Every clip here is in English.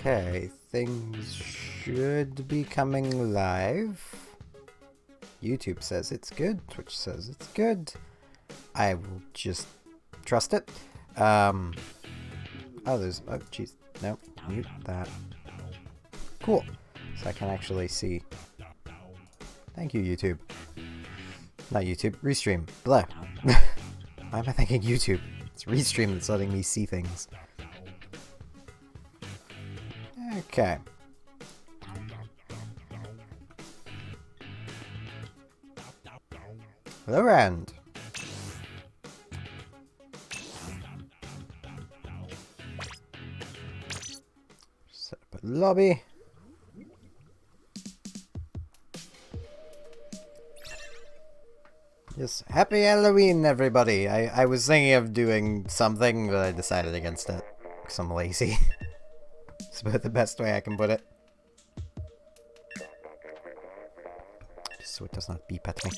Okay, things should be coming live. YouTube says it's good. Twitch says it's good. I will just trust it. Oh, jeez. No, mute that. Cool. So I can actually see. Thank you, YouTube. Not YouTube, Restream. Blah. Why am I thinking YouTube? It's Restream that's letting me see things. Okay. Hello, Rand. Set up a lobby. Yes, happy Halloween, everybody. I was thinking of doing something, but I decided against it. Because I'm lazy. It's about the best way I can put it. Just so it does not beep at me.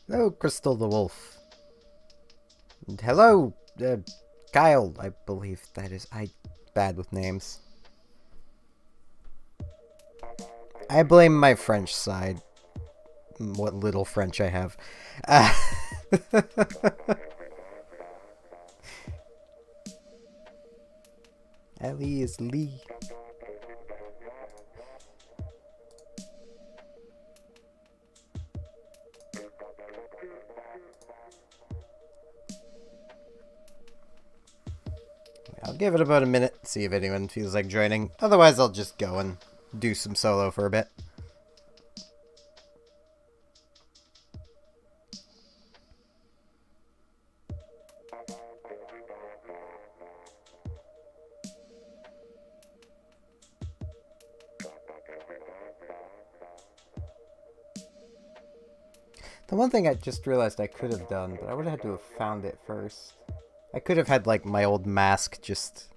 Hello, Crystal the Wolf. And hello, Kyle, I believe that is. I'm bad with names. I blame my French side. What little French I have. Ellie is Lee. I'll give it about a minute, see if anyone feels like joining. Otherwise, I'll just go and do some solo for a bit. The one thing I just realized I could have done, but I would have had to have found it first. I could have had, like, my old mask just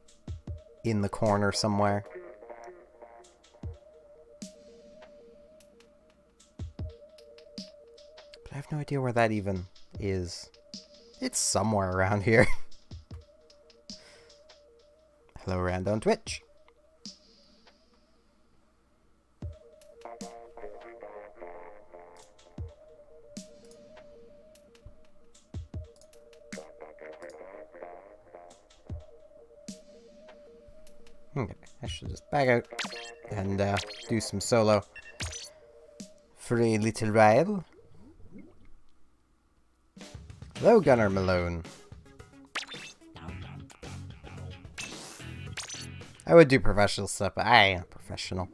in the corner somewhere. But I have no idea where that even is. It's somewhere around here. Hello, Rand on Twitch. Okay, I should just back out and do some solo for a little while. Hello, Gunnar Malone. I would do professional stuff, but I ain't a professional.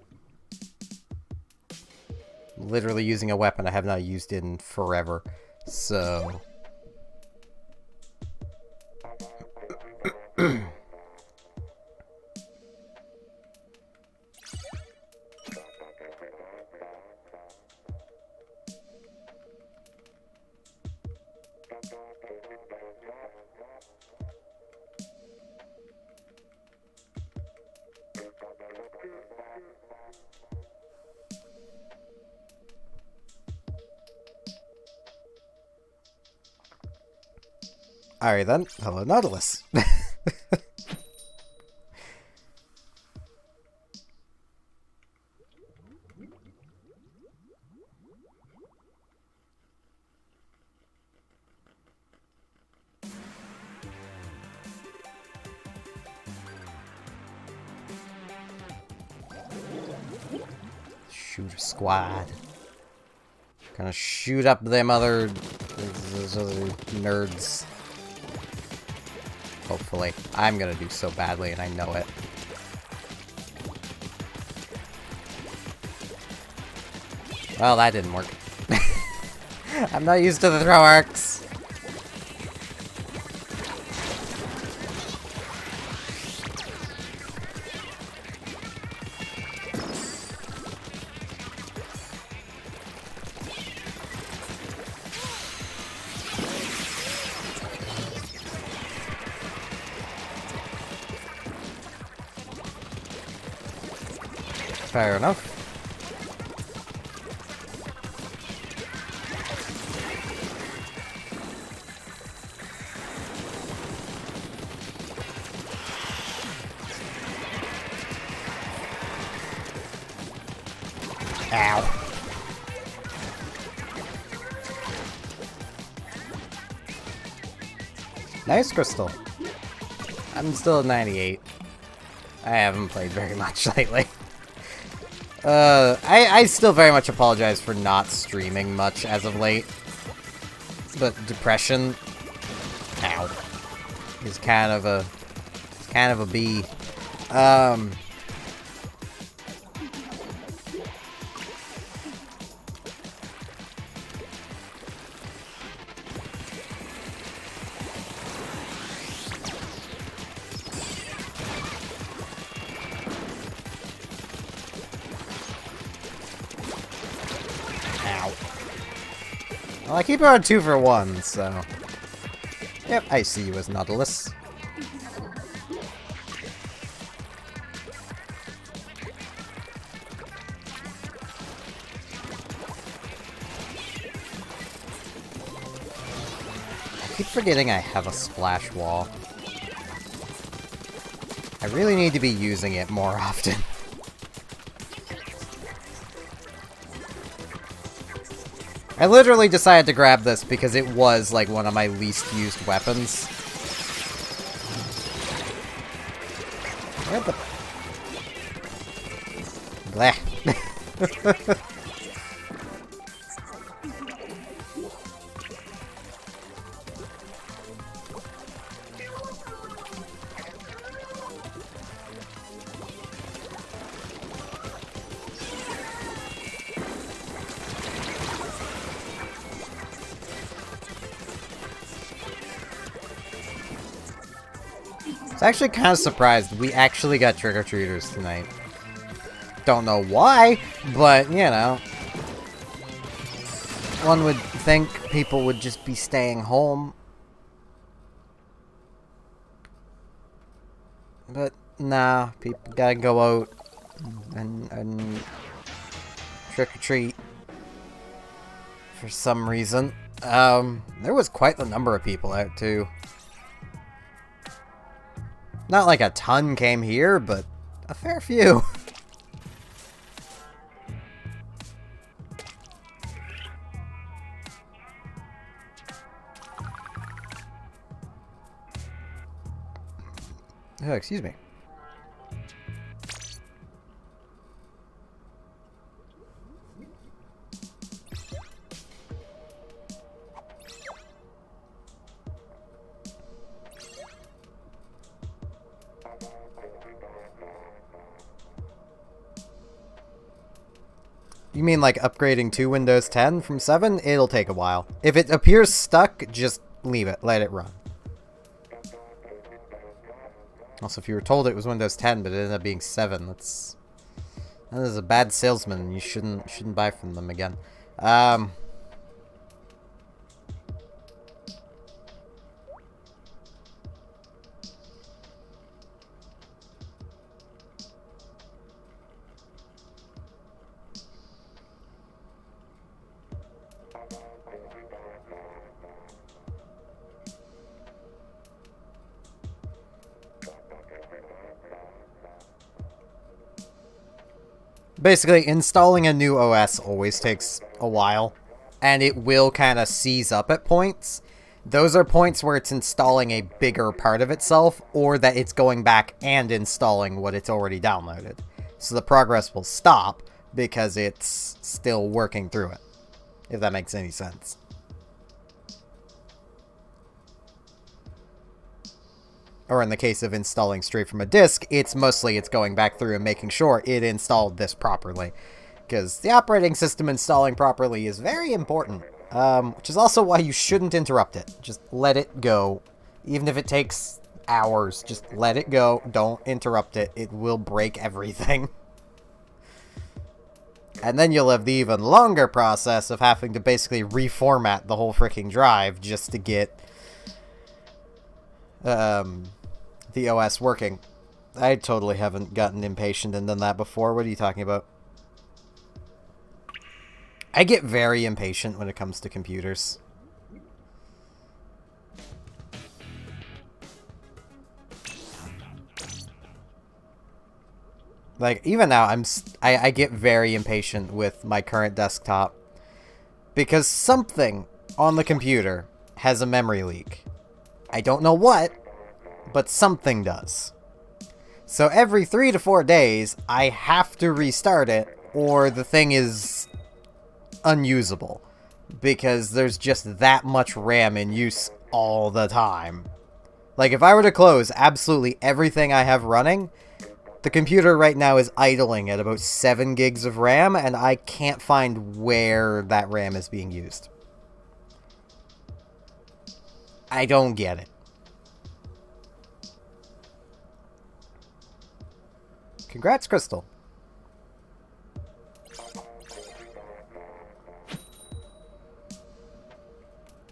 Literally using a weapon I have not used in forever, so... Alright then, hello Nautilus. Shooter squad. Gonna shoot up them those other nerds. Hopefully. I'm gonna do so badly, and I know it. Well, that didn't work. I'm not used to the throw arcs. Fair enough. Ow. Nice crystal. I'm still at 98. I haven't played very much lately. I still very much apologize for not streaming much as of late. But depression, ow, is kind of a bee. Well, I keep her on 2 for 1, so... Yep, I see you as Nautilus. I keep forgetting I have a splash wall. I really need to be using it more often. I literally decided to grab this because it was, like, one of my least used weapons. Where the... Bleh. I was actually kind of surprised we actually got trick-or-treaters tonight. Don't know why, but, you know. One would think people would just be staying home. But, nah, people gotta go out and trick-or-treat for some reason. There was quite the number of people out, too. Not like a ton came here, but a fair few. Oh, excuse me. You mean like upgrading to Windows 10 from 7? It'll take a while. If it appears stuck, just leave it. Let it run. Also, if you were told it was Windows 10, but it ended up being 7, that is a bad salesman. You shouldn't buy from them again. Basically, installing a new OS always takes a while, and it will kind of seize up at points. Those are points where it's installing a bigger part of itself, or that it's going back and installing what it's already downloaded. So the progress will stop, because it's still working through it, if that makes any sense. Or in the case of installing straight from a disk, it's going back through and making sure it installed this properly. Because the operating system installing properly is very important. Which is also why you shouldn't interrupt it. Just let it go. Even if it takes hours, just let it go. Don't interrupt it. It will break everything. And then you'll have the even longer process of having to basically reformat the whole freaking drive just to get... the OS working. I totally haven't gotten impatient and done that before. What are you talking about? I get very impatient when it comes to computers. Like, even now, I get very impatient with my current desktop. Because something on the computer has a memory leak. I don't know what, but something does. So every 3 to 4 days, I have to restart it, or the thing is unusable. Because there's just that much RAM in use all the time. Like, if I were to close absolutely everything I have running, the computer right now is idling at about 7 gigs of RAM, and I can't find where that RAM is being used. I don't get it. Congrats, Crystal.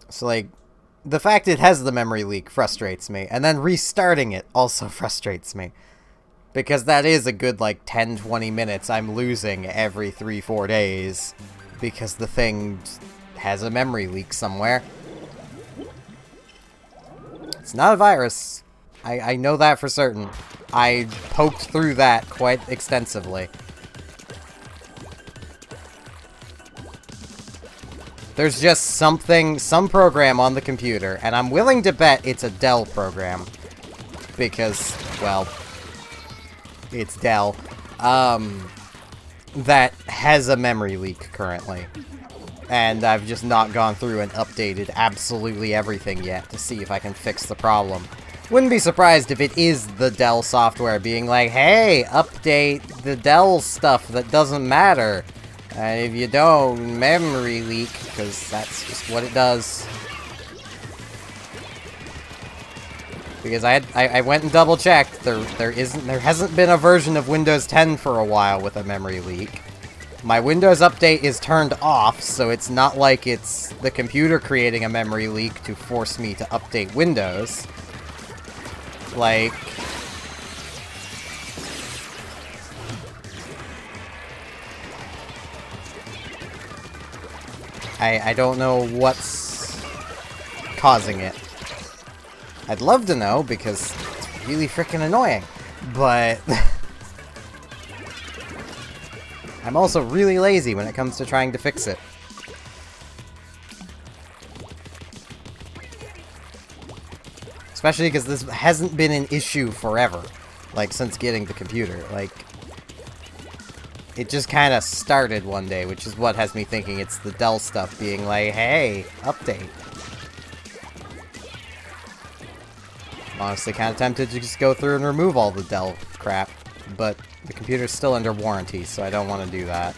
So, like, the fact it has the memory leak frustrates me, and then restarting it also frustrates me. Because that is a good, like, 10-20 minutes I'm losing every 3-4 days. Because the thing has a memory leak somewhere. It's not a virus. I know that for certain. I poked through that quite extensively. There's just some program on the computer, and I'm willing to bet it's a Dell program. Because, well, it's Dell, that has a memory leak currently. And I've just not gone through and updated absolutely everything yet to see if I can fix the problem. Wouldn't be surprised if it is the Dell software being like, hey, update the Dell stuff that doesn't matter. And if you don't, memory leak, because that's just what it does. Because I went and double checked. There hasn't been a version of Windows 10 for a while with a memory leak. My Windows update is turned off, so it's not like it's the computer creating a memory leak to force me to update Windows. Like, I don't know what's causing it. I'd love to know, because it's really freaking annoying. But I'm also really lazy when it comes to trying to fix it. Especially because this hasn't been an issue forever. Like, since getting the computer. Like, it just kind of started one day, which is what has me thinking it's the Dell stuff being like, hey, update. I'm honestly kind of tempted to just go through and remove all the Dell crap, but the computer's still under warranty, so I don't want to do that.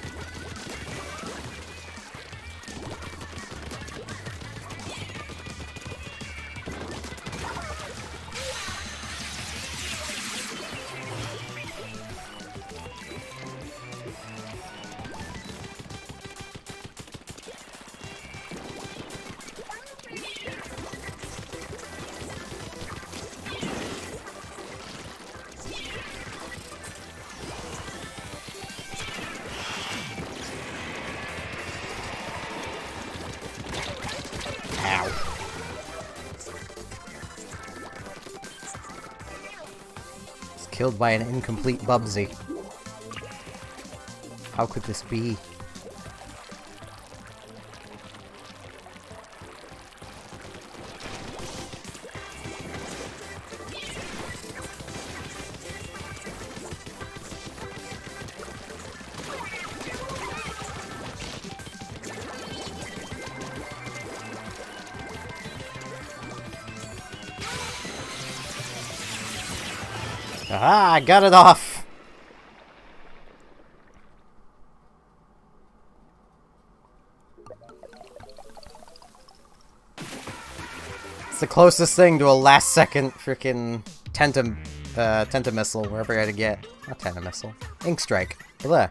Killed by an incomplete Bubsy. How could this be? Aha, I got it off! It's the closest thing to a last-second frickin' Tenta missile, wherever I had to get. Not Tenta missile. Ink Strike. Blah.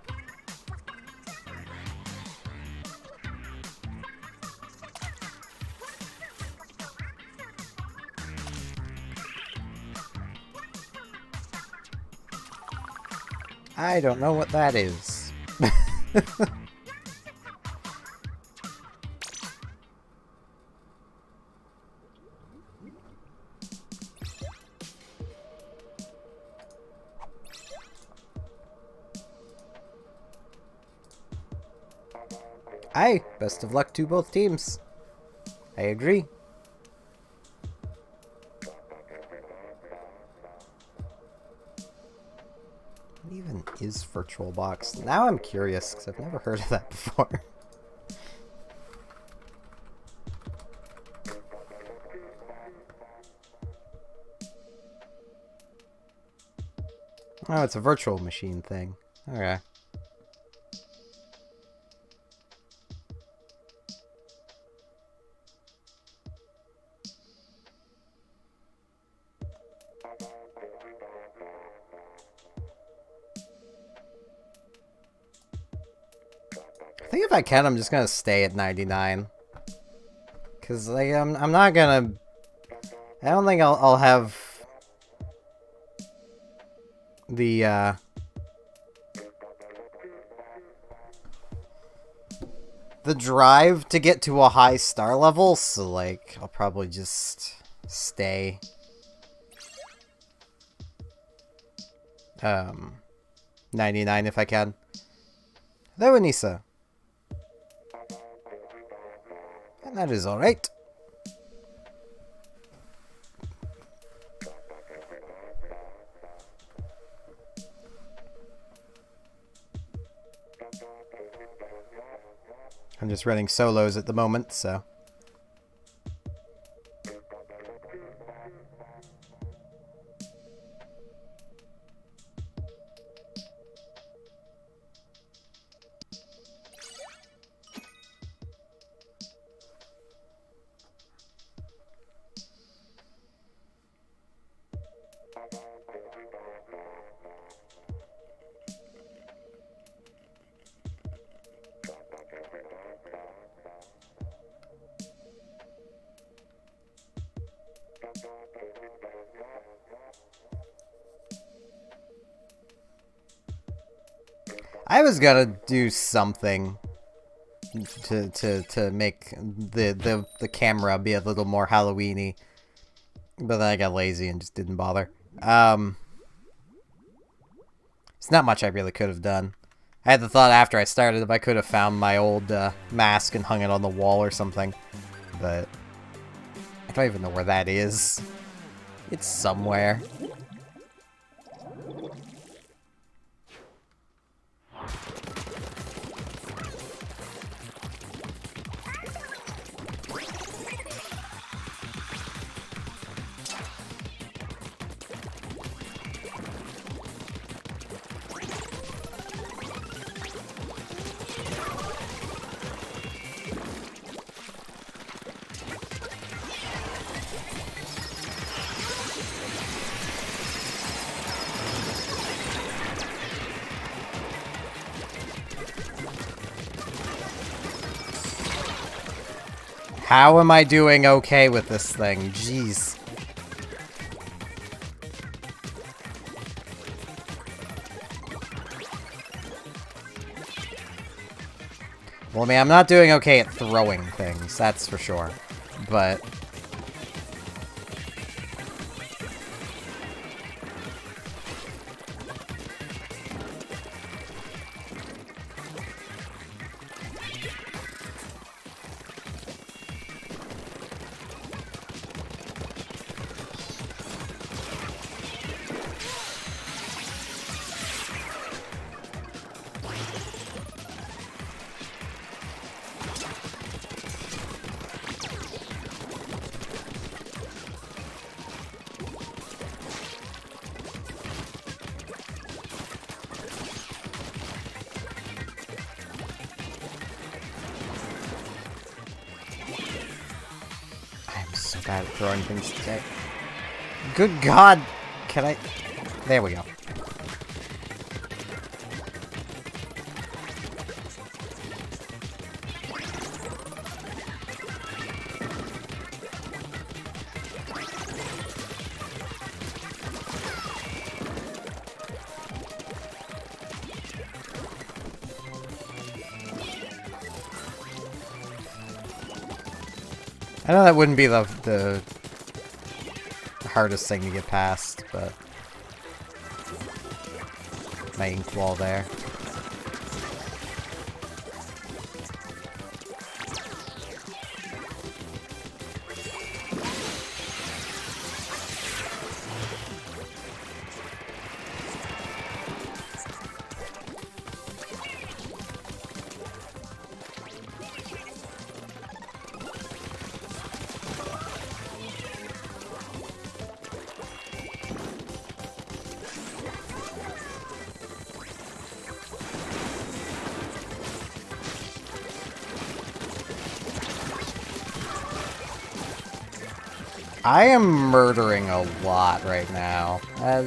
I don't know what that is. Aye, best of luck to both teams. I agree. What even is Virtual Box? Now I'm curious, because I've never heard of that before. Oh, it's a virtual machine thing. Okay. I think if I can, I'm just gonna stay at 99. Cause like I'm not gonna. I don't think I'll have the drive to get to a high star level, so like I'll probably just stay 99 if I can. Hello, Anissa. And that is alright. I'm just running solos at the moment, so. I was gonna do something to make the camera be a little more Halloween-y, but then I got lazy and just didn't bother. It's not much I really could have done. I had the thought after I started if I could have found my old mask and hung it on the wall or something, but I don't even know where that is. It's somewhere. How am I doing okay with this thing? Jeez. Well, I mean, I'm not doing okay at throwing things, that's for sure. But bad at throwing things today. Good God! Can I... There we go. I know that wouldn't be the hardest thing to get past, but my ink wall there. I am murdering a lot right now. I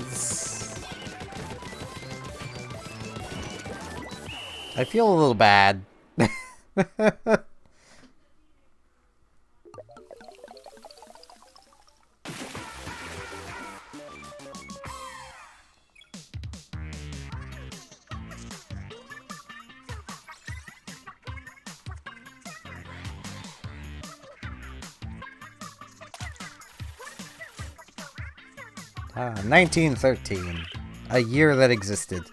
feel a little bad. 1913. A year that existed.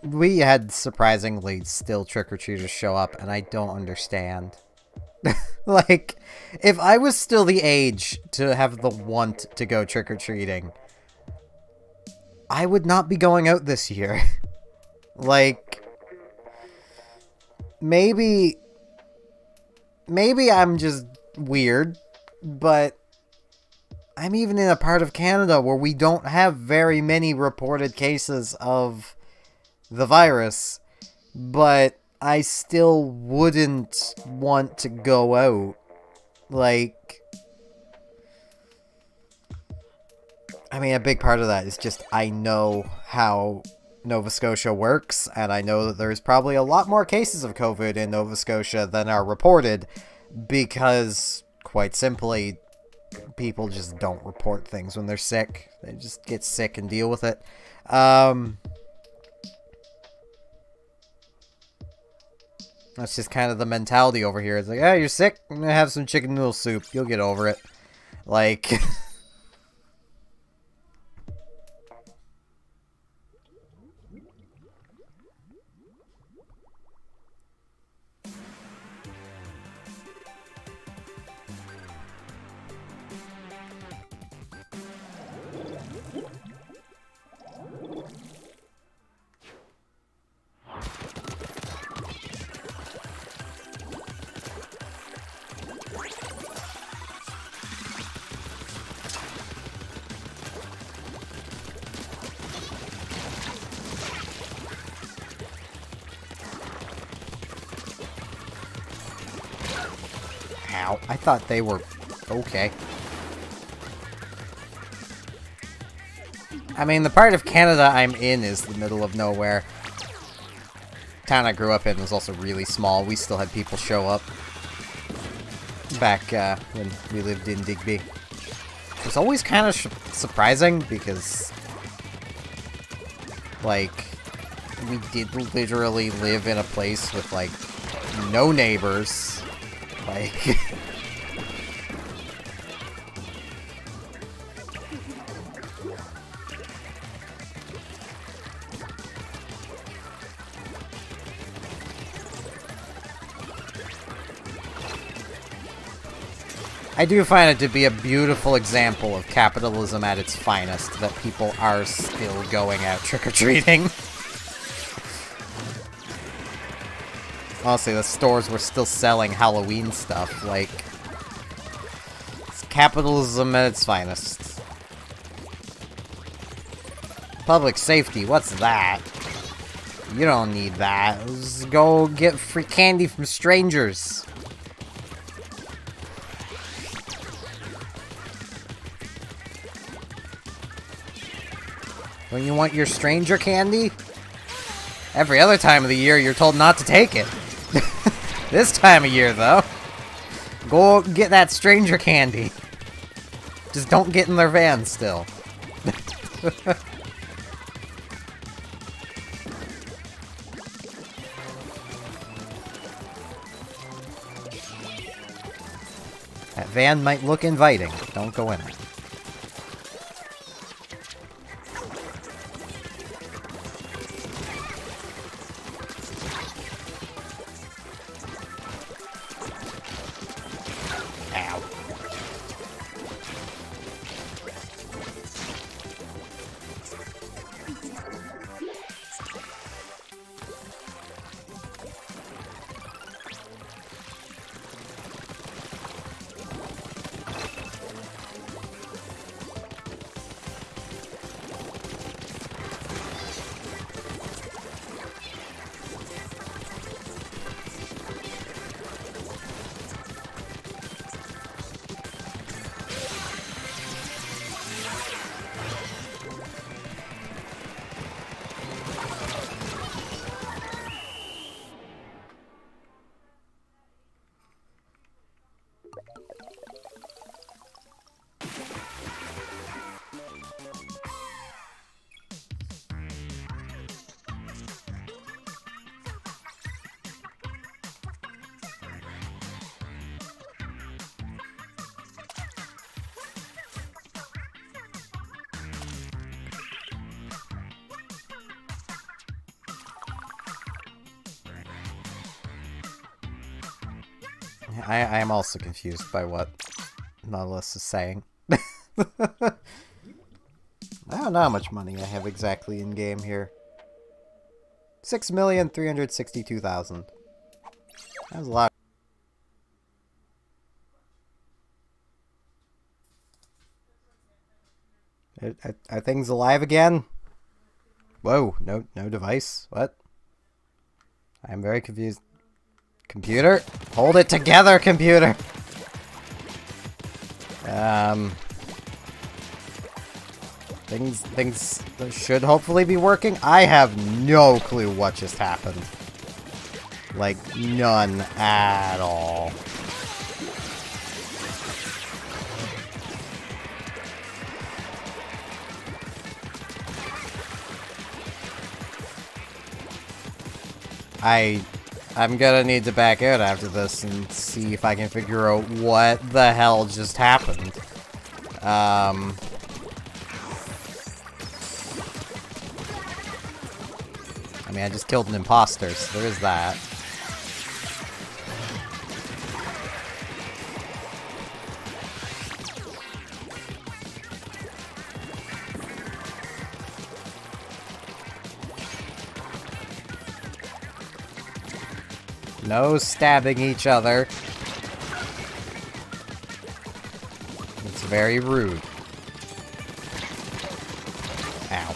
We had surprisingly still trick-or-treaters show up, and I don't understand. Like, if I was still the age to have the want to go trick-or-treating, I would not be going out this year. Like, maybe I'm just weird, but I'm even in a part of Canada where we don't have very many reported cases of the virus, but I still wouldn't want to go out. Like, I mean, a big part of that is just I know how Nova Scotia works, and I know that there's probably a lot more cases of COVID in Nova Scotia than are reported, because, quite simply, people just don't report things when they're sick. They just get sick and deal with it. That's just kind of the mentality over here. It's like, oh, you're sick? I'm gonna have some chicken noodle soup. You'll get over it. Like... Ow, I thought they were okay. I mean, the part of Canada I'm in is the middle of nowhere. The town I grew up in was also really small. We still had people show up back when we lived in Digby. It was always kind of surprising because, like, we did literally live in a place with, like, no neighbors. Like... I do find it to be a beautiful example of capitalism at its finest, that people are still going out trick-or-treating. Honestly, the stores were still selling Halloween stuff, like... It's capitalism at its finest. Public safety, what's that? You don't need that. Let's go get free candy from strangers. Don't you want your stranger candy? Every other time of the year, you're told not to take it. This time of year, though, go get that stranger candy. Just don't get in their van still. That van might look inviting. Don't go in it. Ow. I am also confused by what Nautilus is saying. I don't know how much money I have exactly in game here. 6,362,000. That's a lot. Are things alive again? Whoa, no device. What? I'm very confused. Computer? Hold it together, computer! Things should hopefully be working. I have no clue what just happened. Like, none at all. I'm gonna need to back out after this and see if I can figure out what the hell just happened. I mean, I just killed an imposter, so there is that. No stabbing each other. It's very rude. Ow.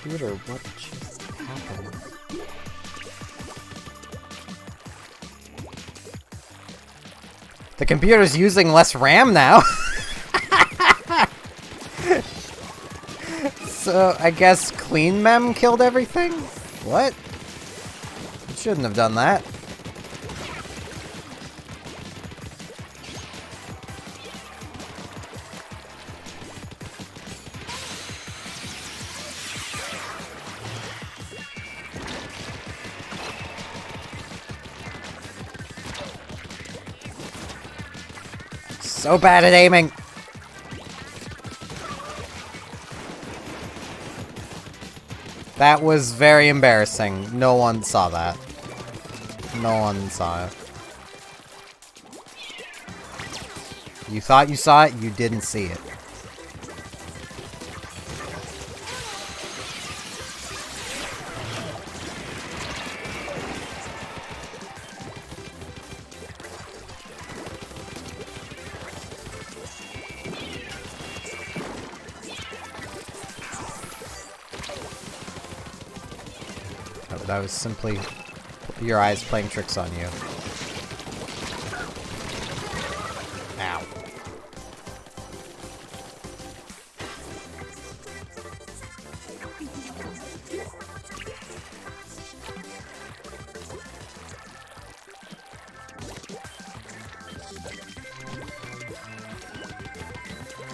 Computer, what just happened? The computer's using less RAM now. So, I guess Clean Mem killed everything? What? It shouldn't have done that. So bad at aiming! That was very embarrassing. No one saw that. No one saw it. You thought you saw it, you didn't see it. That was simply your eyes playing tricks on you. Ow.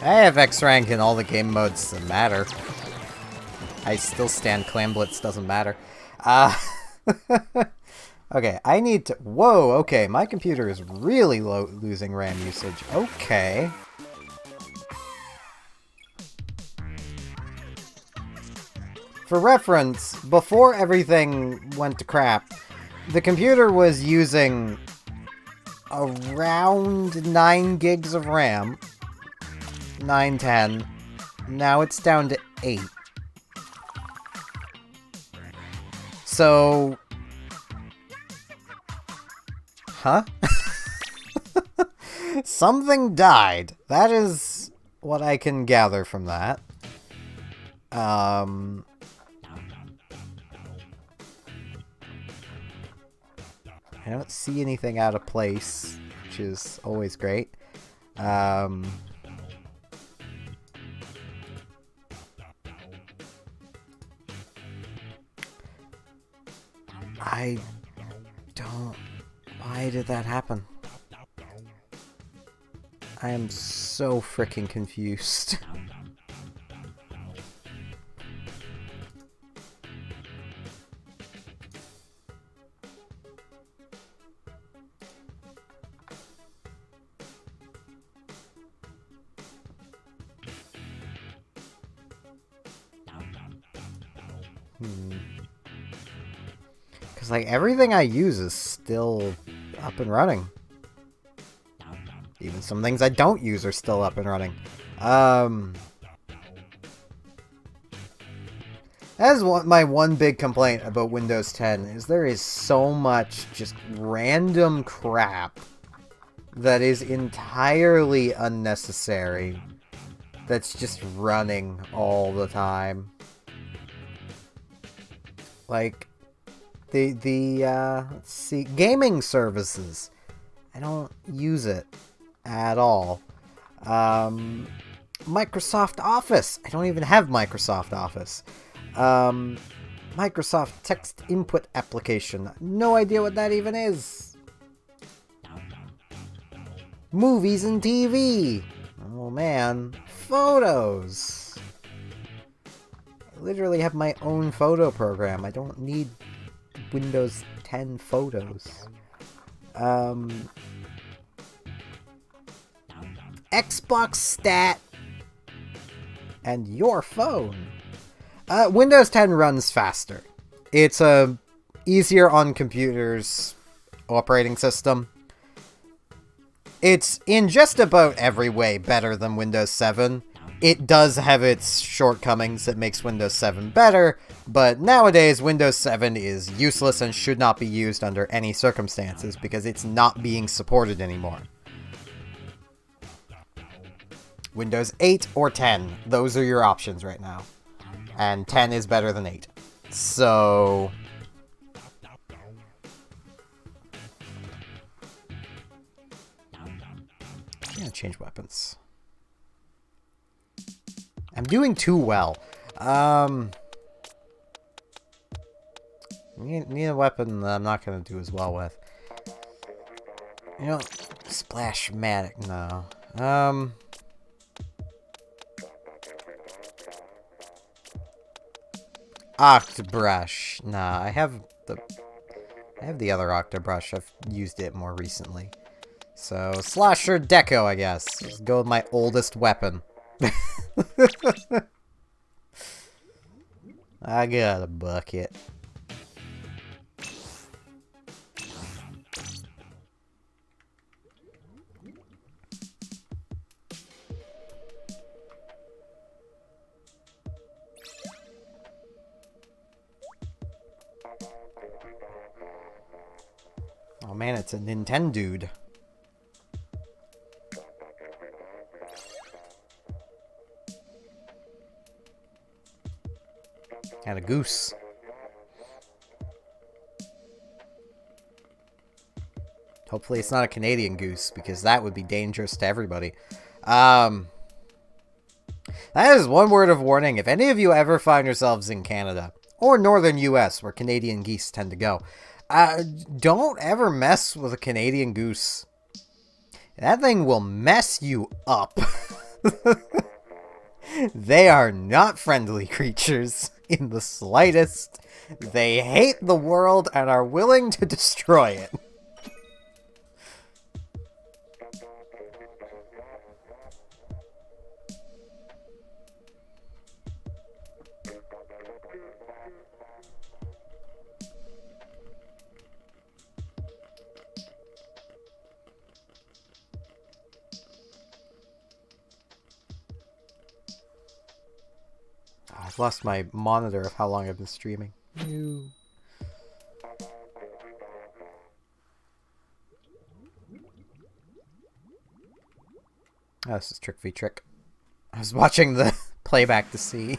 I have X rank in all the game modes that matter. I still stand Clan Blitz, doesn't matter. Okay, I need to... Whoa, okay, my computer is really losing RAM usage. Okay. For reference, before everything went to crap, the computer was using around 9 gigs of RAM. 9, 10. Now it's down to 8. So... Huh? Something died. That is what I can gather from that. I don't see anything out of place, which is always great. I don't... Why did that happen? I am so freaking confused. Because, like, everything I use is still up and running. Even some things I don't use are still up and running. That is my one big complaint about Windows 10, is there is so much just random crap that is entirely unnecessary that's just running all the time. Like, let's see, gaming services. I don't use it at all. Microsoft Office. I don't even have Microsoft Office. Microsoft Text Input Application. No idea what that even is. Movies and TV. Oh man. Photos. I literally have my own photo program. I don't need Windows 10 photos. Xbox Stat. And your phone. Windows 10 runs faster. It's a easier on computers operating system. It's in just about every way better than Windows 7. It does have its shortcomings that makes Windows 7 better, but nowadays Windows 7 is useless and should not be used under any circumstances because it's not being supported anymore. Windows 8 or 10, those are your options right now. And 10 is better than 8. So... I'm gonna change weapons. I'm doing too well. Need a weapon that I'm not gonna do as well with. You know, Splashmatic, no. Octobrush. Nah, I have the other Octobrush. I've used it more recently. So, Slasher Deco, I guess. Let's go with my oldest weapon. I got a bucket. Oh man, it's a Nintendo dude. And a goose. Hopefully it's not a Canadian goose, because that would be dangerous to everybody. That is one word of warning. If any of you ever find yourselves in Canada, or northern US, where Canadian geese tend to go, don't ever mess with a Canadian goose. That thing will mess you up. They are not friendly creatures in the slightest. They hate the world and are willing to destroy it. I've lost my monitor of how long I've been streaming. Ew. Oh, this is Trick v Trick. I was watching the playback to see.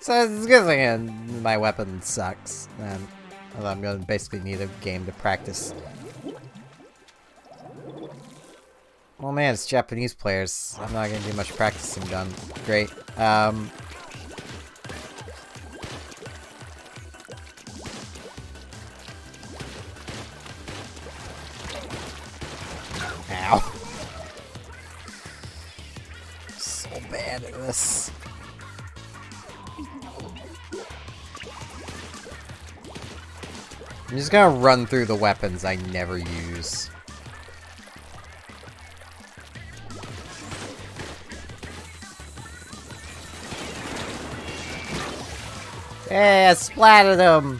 So it's a good thing, and my weapon sucks. And I'm gonna basically need a game to practice. Well, man, it's Japanese players. I'm not gonna do much practicing done. Great. Ow. So bad at this. I'm just gonna run through the weapons I never use. Hey, I splattered him!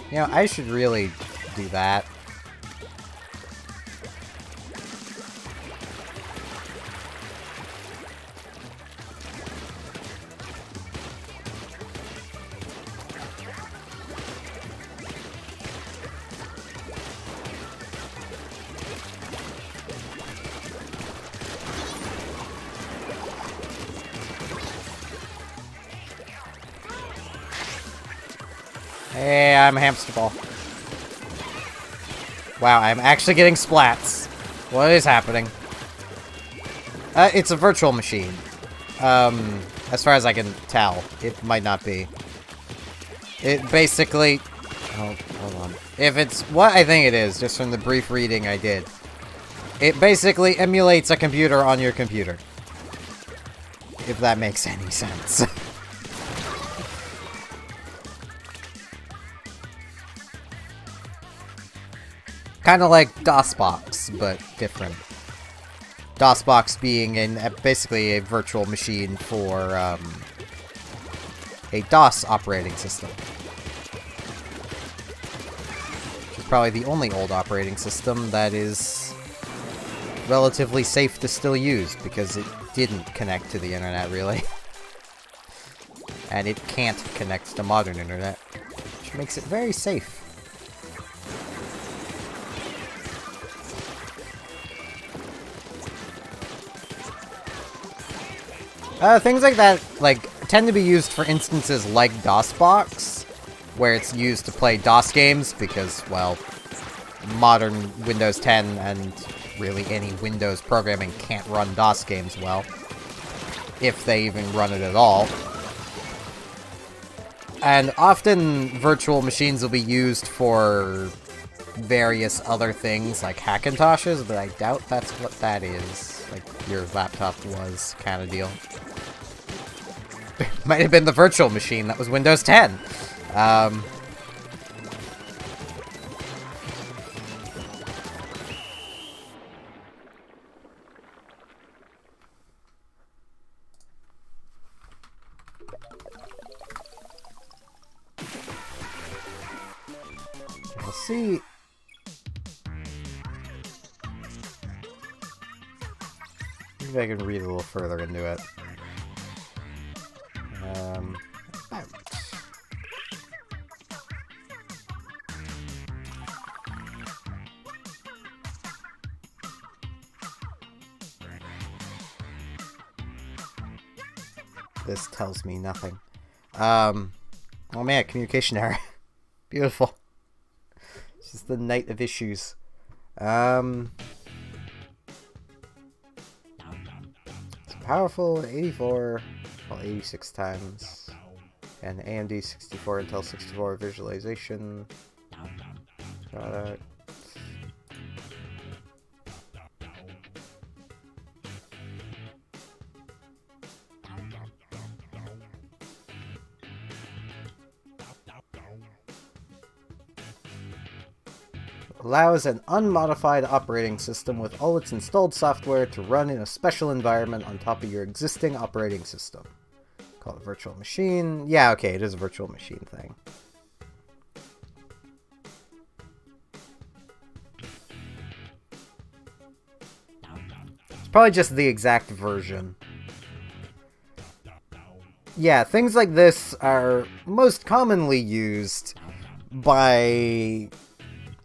You know, I should really do that. Hey, I'm a hamster ball. Wow, I'm actually getting splats. What is happening? It's a virtual machine. As far as I can tell, it might not be. It basically... Oh, hold on. If it's what I think it is, just from the brief reading I did, it basically emulates a computer on your computer. If that makes any sense. Kind of like DOSBox, but different. DOSBox being basically a virtual machine for a DOS operating system. Which is probably the only old operating system that is relatively safe to still use, because it didn't connect to the internet, really. And it can't connect to modern internet, which makes it very safe. Things like that, tend to be used for instances like DOSBox, where it's used to play DOS games, because, well, modern Windows 10 and really any Windows programming can't run DOS games well, if they even run it at all. And often virtual machines will be used for various other things, like Hackintoshes, but I doubt that's what that is. Like your laptop was, kind of deal. Might have been the virtual machine that was Windows 10. Let's see. Maybe I can read a little further into it. This tells me nothing. Oh man, communication error. Beautiful. It's just the night of issues. It's powerful 84, well 86 times. And AMD 64 Intel 64 visualization. Product. allows an unmodified operating system with all its installed software to run in a special environment on top of your existing operating system. Call it virtual machine. Yeah, okay, it is a virtual machine thing. It's probably just the exact version. Yeah, things like this are most commonly used by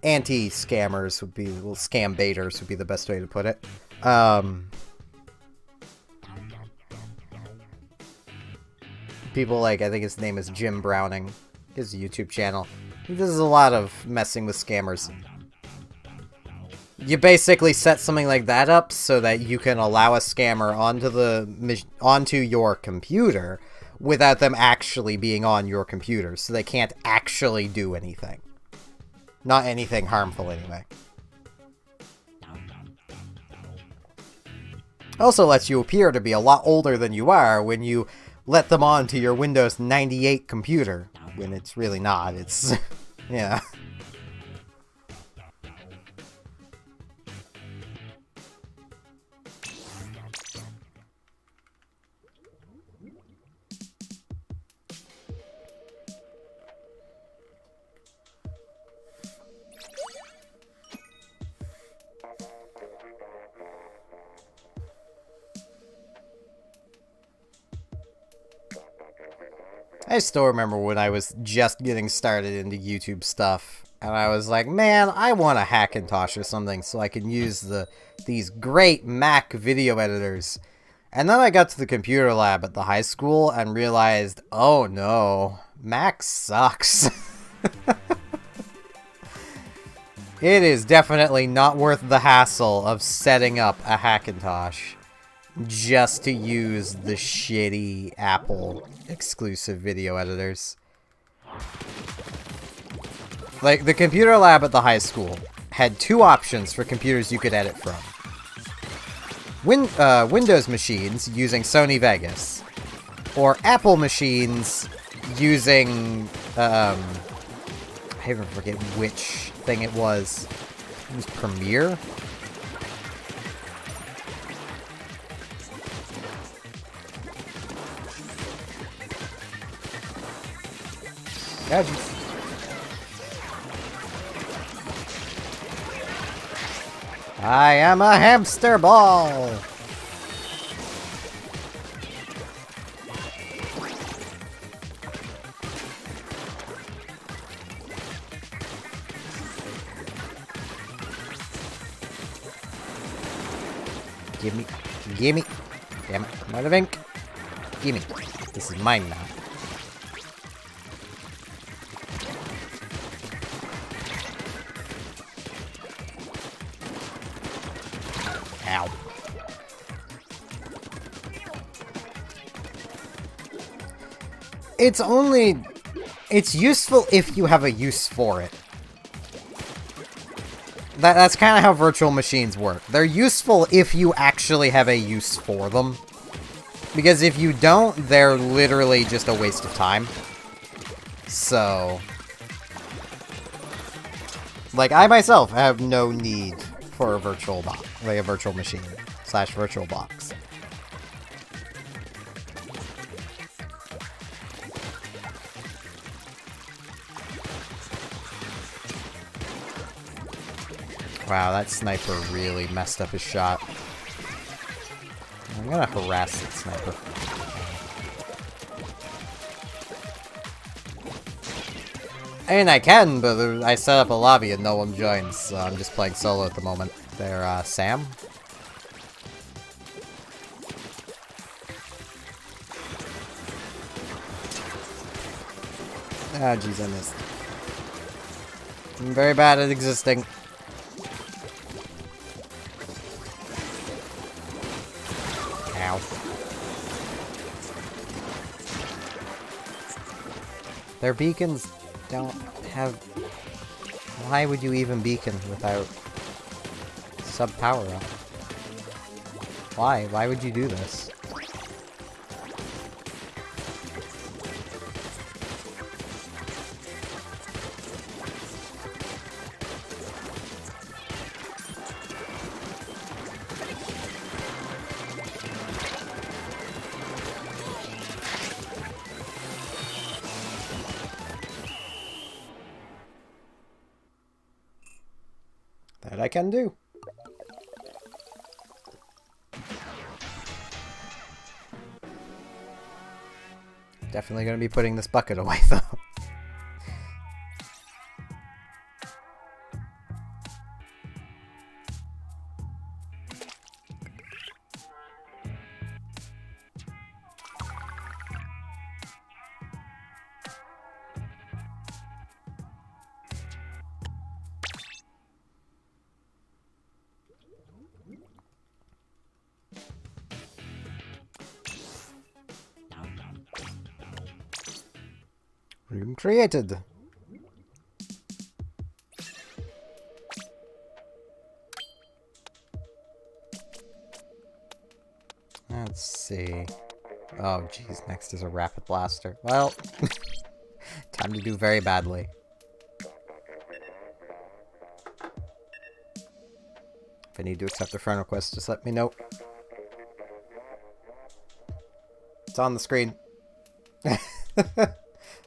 anti-scammers, would be, well, scam baiters would be the best way to put it. People like, I think his name is Jim Browning, his YouTube channel. He does a lot of messing with scammers. You basically set something like that up so that you can allow a scammer onto your computer without them actually being on your computer, so they can't actually do anything. Not anything harmful, anyway. Also lets you appear to be a lot older than you are when you let them onto your Windows 98 computer, when it's really not. It's... yeah. I still remember when I was just getting started into YouTube stuff, and I was like, man, I want a Hackintosh or something so I can use these great Mac video editors. And then I got to the computer lab at the high school and realized, oh no, Mac sucks. It is definitely not worth the hassle of setting up a Hackintosh just to use the shitty Apple exclusive video editors. Like, the computer lab at the high school had two options for computers you could edit from. Windows machines using Sony Vegas, or Apple machines using, I even forget which thing it was. It was Premiere? God, I am a hamster ball! Gimme. Gimme. Damn it. I'm out of ink. Gimme. This is mine now. Ow. It's useful if you have a use for it. That's kind of how virtual machines work. They're useful if you actually have a use for them. Because if you don't, they're literally just a waste of time. So... like, I myself have no need for a virtual box, like a virtual machine / virtual box. Wow, that sniper really messed up his shot. I'm gonna harass that sniper. I mean, I can, but I set up a lobby and no one joins, so I'm just playing solo at the moment. They're, Sam? Ah, jeez, I missed. I'm very bad at existing. Ow. Their beacons don't have... why would you even beacon without sub power up? Why? Why would you do this? That I can do. Definitely gonna be putting this bucket away, though. Room created. Let's see. Oh, jeez. Next is a rapid blaster. Well, time to do very badly. If I need to accept a friend request, just let me know. It's on the screen.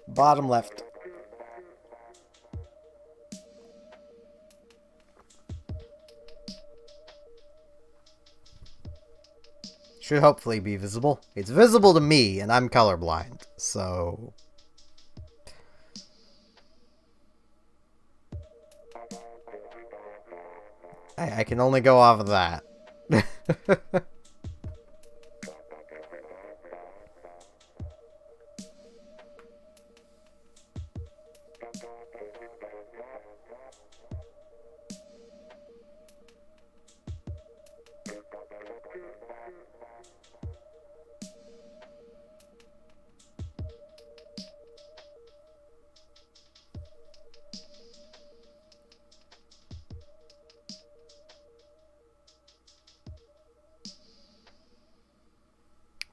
Bottom left. Should hopefully be visible. It's visible to me, and I'm colorblind, so... I can only go off of that.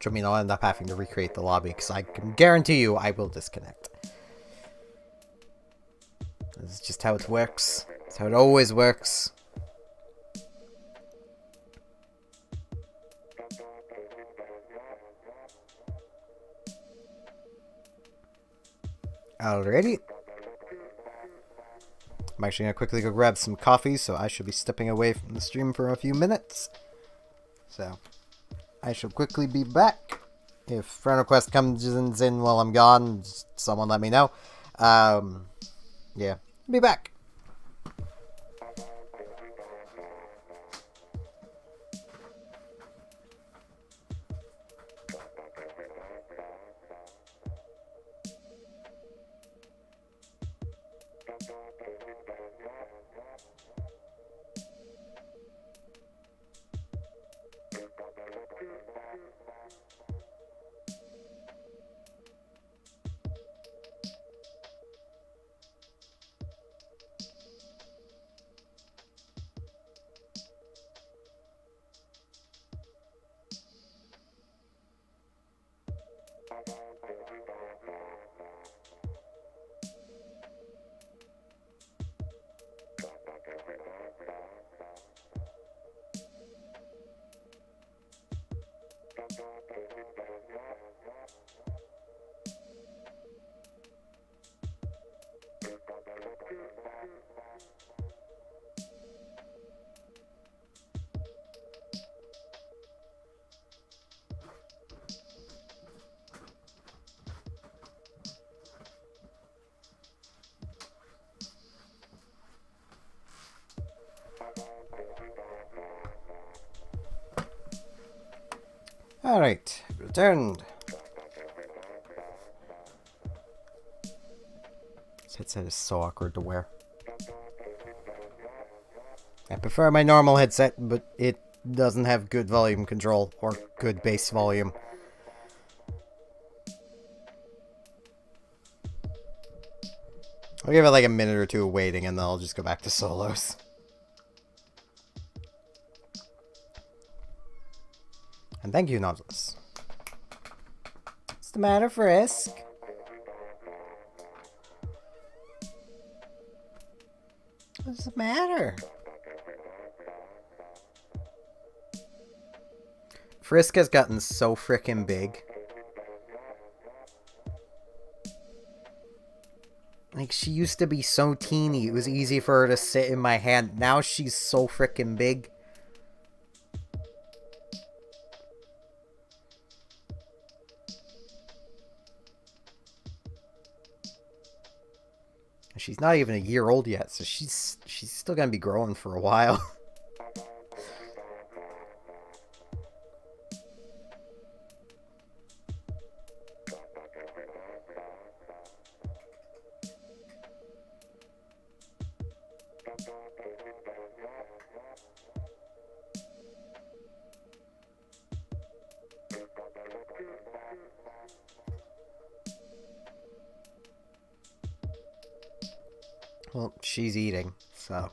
Which, I mean, I'll end up having to recreate the lobby, because I can guarantee you I will disconnect. This is just how it works. It's how it always works. Alrighty. I'm actually going to quickly go grab some coffee, so I should be stepping away from the stream for a few minutes. So... I shall quickly be back. If friend request comes in while I'm gone, someone let me know. Yeah, be back. Alright, returned. This headset is so awkward to wear. I prefer my normal headset, but it doesn't have good volume control or good bass volume. I'll give it like a minute or two of waiting and then I'll just go back to solos. And thank you, Nautilus. What's the matter, Frisk? What's the matter? Frisk has gotten so frickin' big. Like, she used to be so teeny. It was easy for her to sit in my hand. Now she's so freaking big. She's not even a year old yet, so she's still gonna be growing for a while. Well, she's eating, so...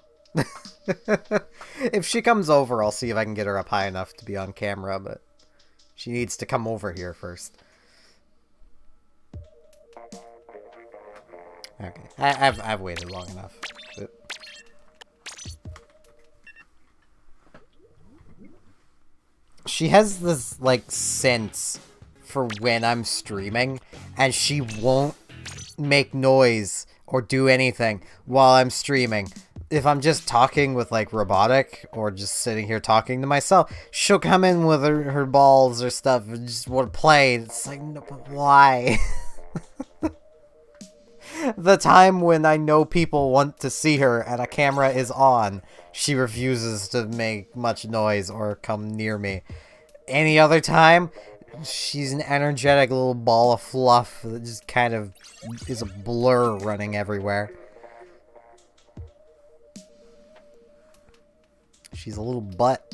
If she comes over, I'll see if I can get her up high enough to be on camera, but... She needs to come over here first. Okay, I've waited long enough. But... She has this, like, sense for when I'm streaming, and she won't make noise or do anything while I'm streaming. If I'm just talking with, like, Robotic, or just sitting here talking to myself, she'll come in with her balls or stuff and just want to play. It's like, no, but why? The time when I know people want to see her and a camera is on, she refuses to make much noise or come near me. Any other time, she's an energetic little ball of fluff that just kind of is a blur running everywhere. She's a little butt.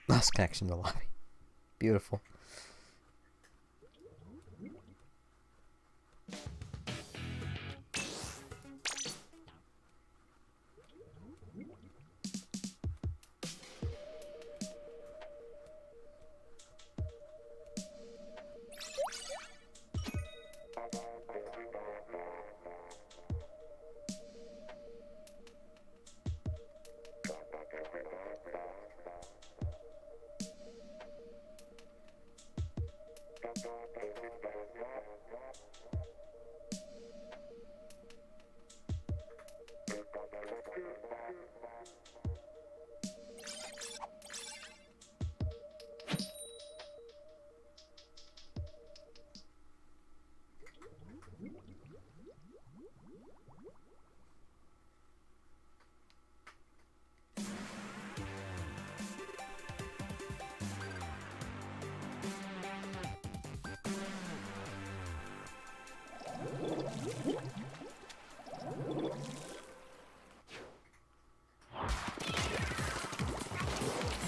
Lost connection to the lobby. Beautiful.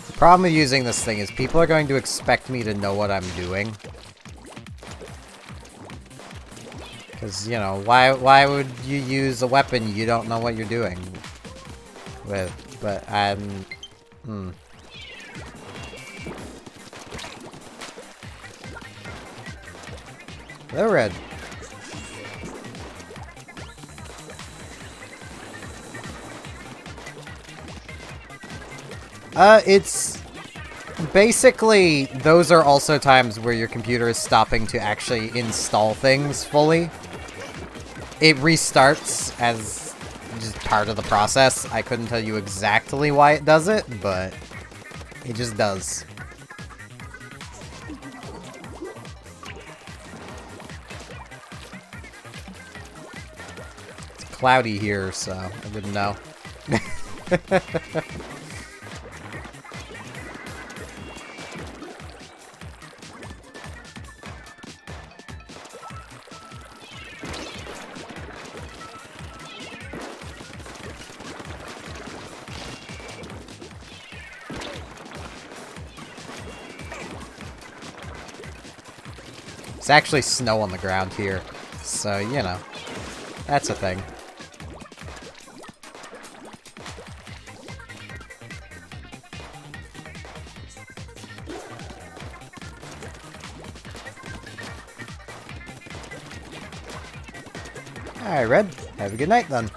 The problem with using this thing is people are going to expect me to know what I'm doing. Because, you know, why would you use a weapon you don't know what you're doing with? But I'm... They're red. It's... Basically, those are also times where your computer is stopping to actually install things fully. It restarts as just part of the process. I couldn't tell you exactly why it does it, but it just does. It's cloudy here, so I wouldn't know. It's actually snow on the ground here, so, you know, that's a thing. Alright, Red. Have a good night, then.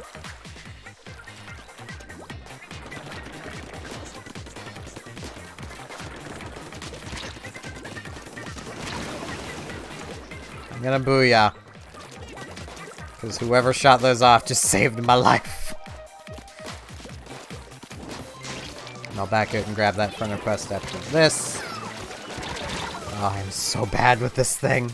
I'm gonna booyah. Because whoever shot those off just saved my life. And I'll back out and grab that friend request after this. Oh, I'm so bad with this thing.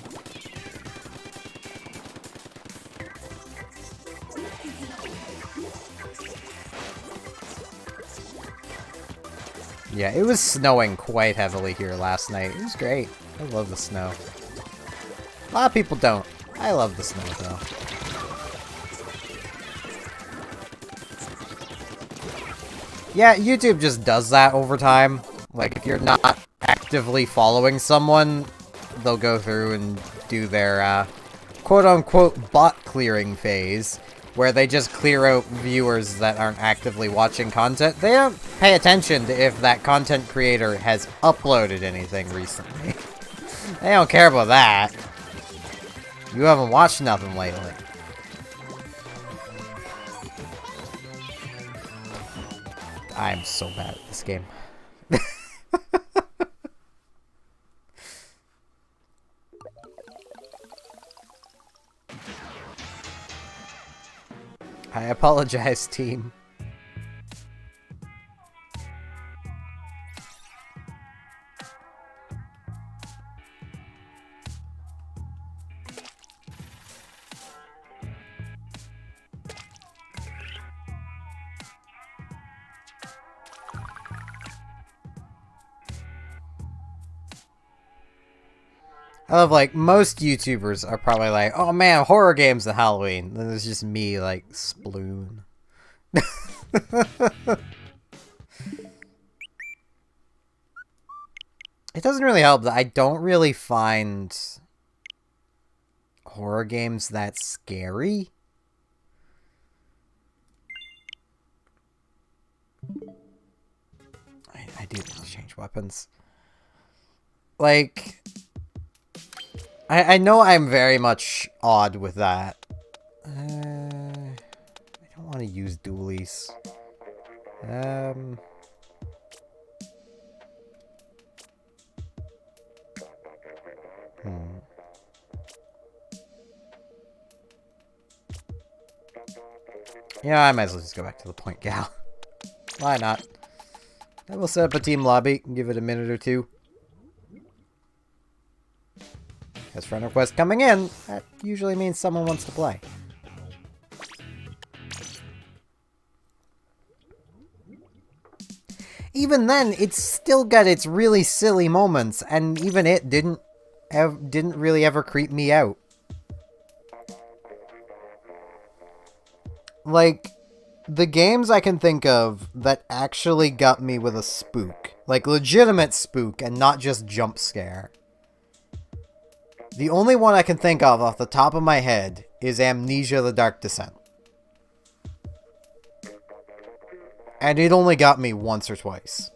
Yeah, it was snowing quite heavily here last night. It was great. I love the snow. A lot of people don't. I love the snow, though. Yeah, YouTube just does that over time. Like, if you're not actively following someone, they'll go through and do their, quote-unquote bot clearing phase, where they just clear out viewers that aren't actively watching content. They don't pay attention to if that content creator has uploaded anything recently. They don't care about that. You haven't watched nothing lately. I'm so bad at this game. I apologize, team. I love, like, most YouTubers are probably like, oh man, horror games at Halloween. Then there's just me, like, Splatoon. It doesn't really help that I don't really find horror games that scary. I do need to change weapons. Like... I know I'm very much odd with that. I don't want to use dualies. Yeah, I might as well just go back to the point gal. Why not? I will set up a team lobby and give it a minute or two. As friend request coming in, that usually means someone wants to play. Even then, it's still got its really silly moments, and even it didn't really ever creep me out. Like, the games I can think of that actually got me with a spook, like legitimate spook and not just jump scare. The only one I can think of off the top of my head is Amnesia: The Dark Descent. And it only got me once or twice.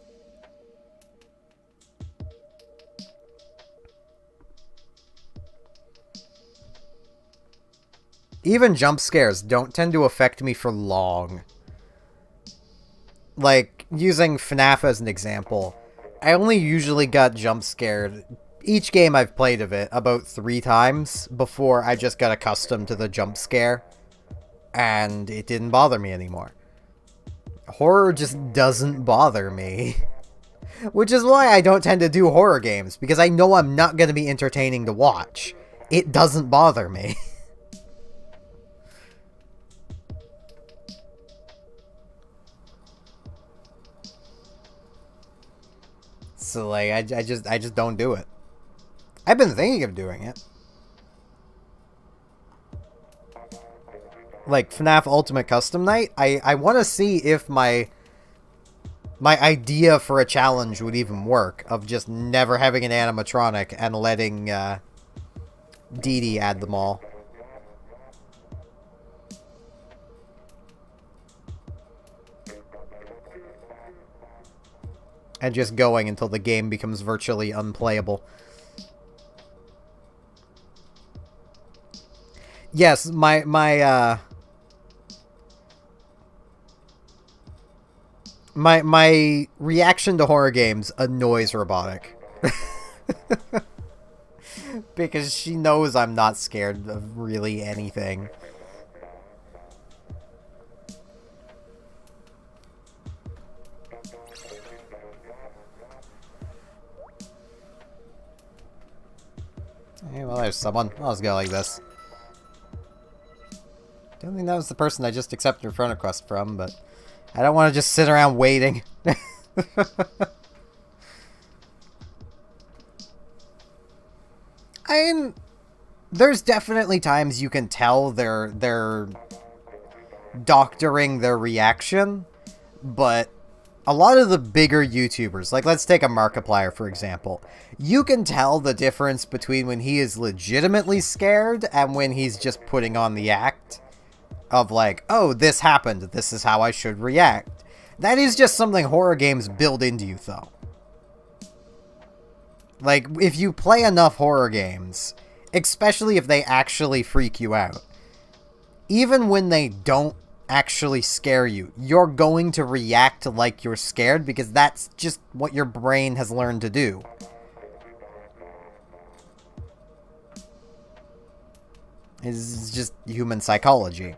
Even jump scares don't tend to affect me for long. Like, using FNAF as an example, I only usually got jump scared each game I've played of it about 3 times before I just got accustomed to the jump scare, and it didn't bother me anymore. Horror just doesn't bother me. Which is why I don't tend to do horror games, because I know I'm not going to be entertaining to watch. It doesn't bother me. So, like, I just don't do it. I've been thinking of doing it. Like, FNAF Ultimate Custom Night, I want to see if my idea for a challenge would even work, of just never having an animatronic and letting Dee Dee add them all. And just going until the game becomes virtually unplayable. Yes, my reaction to horror games annoys Robotic. Because she knows I'm not scared of really anything. Hey, well, there's someone. I'll just go like this. Don't think that was the person I just accepted a friend request from, but I don't want to just sit around waiting. I mean, there's definitely times you can tell they're doctoring their reaction, but a lot of the bigger YouTubers, like let's take a Markiplier for example, you can tell the difference between when he is legitimately scared and when he's just putting on the act of like, oh, this happened, this is how I should react. That is just something horror games build into you, though. Like, if you play enough horror games, especially if they actually freak you out, even when they don't actually scare you, you're going to react like you're scared because that's just what your brain has learned to do. It's just human psychology.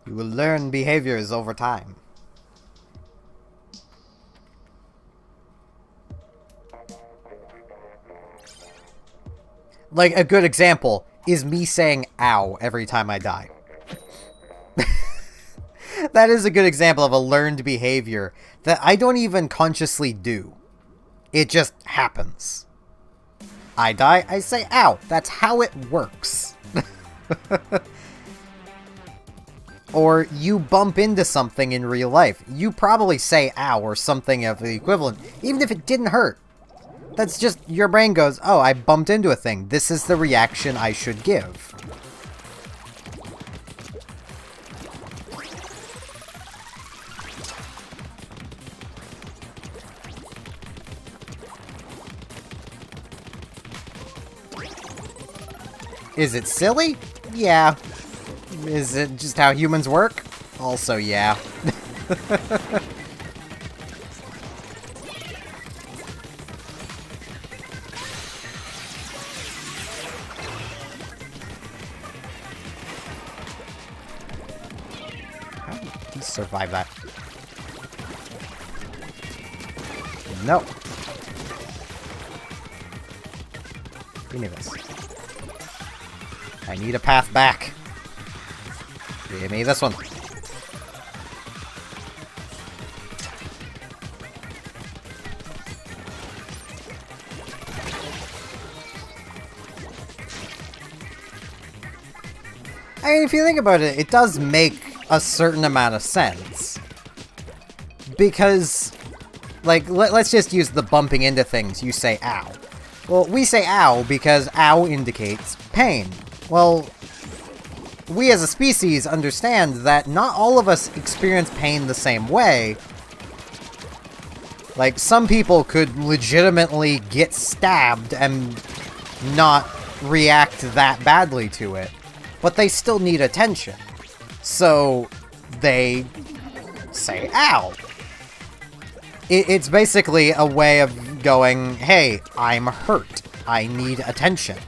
You will learn behaviors over time. Like, a good example is me saying ow every time I die. That is a good example of a learned behavior that I don't even consciously do. It just happens. I die, I say ow. That's how it works. Or you bump into something in real life. You probably say ow or something of the equivalent, even if it didn't hurt. That's just, your brain goes, oh, I bumped into a thing. This is the reaction I should give. Is it silly? Yeah. Is it just how humans work? Also, yeah. How did he survive that? No. Give me this. I need a path back. Give me this one. I mean, if you think about it, it does make a certain amount of sense. Because, like, let's just use the bumping into things. You say ow. Well, we say ow because ow indicates pain. Well, we as a species understand that not all of us experience pain the same way. Like, some people could legitimately get stabbed and not react that badly to it, but they still need attention. So, they say, ow. It's basically a way of going, hey, I'm hurt. I need attention.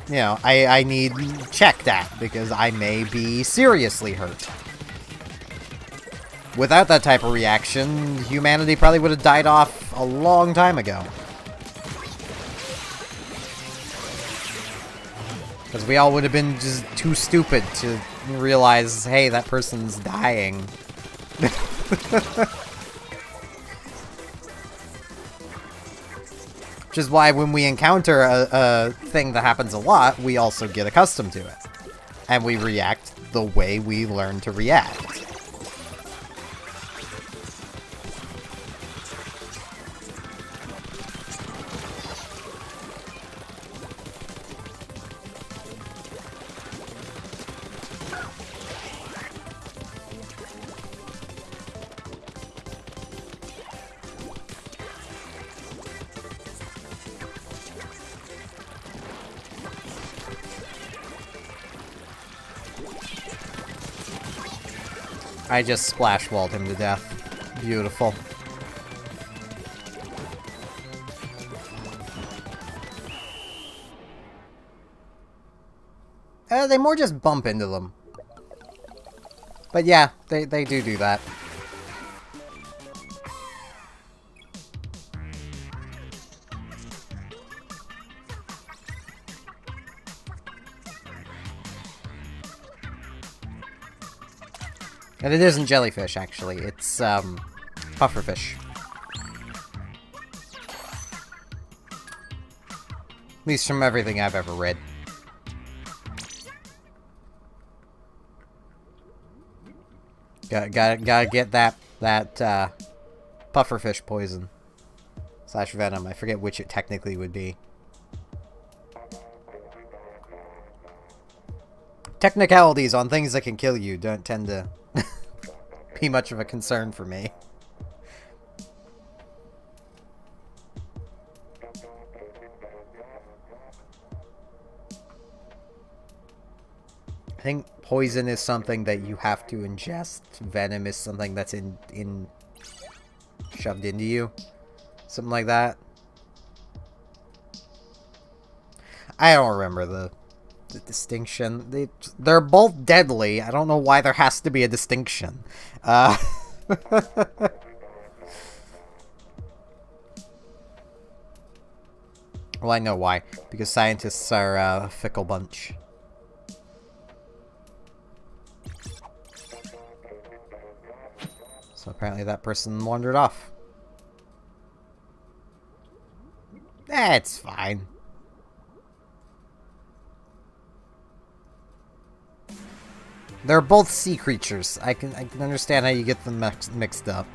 You know, I need checked at because I may be seriously hurt. Without that type of reaction, humanity probably would have died off a long time ago. Because we all would have been just too stupid to realize, hey, that person's dying. Which is why when we encounter a thing that happens a lot, we also get accustomed to it. And we react the way we learn to react. I just splash walled him to death. Beautiful. They more just bump into them. But yeah, they do that. And it isn't jellyfish, actually. It's, pufferfish. At least from everything I've ever read. Gotta get that pufferfish poison. / venom. I forget which it technically would be. Technicalities on things that can kill you don't tend to be much of a concern for me. I think poison is something that you have to ingest. Venom is something that's shoved into you. Something like that. I don't remember the distinction. They're both deadly. I don't know why there has to be a distinction. Well, I know why. Because scientists are a fickle bunch. So apparently that person wandered off. It's fine. They're both sea creatures. I can understand how you get them mixed up.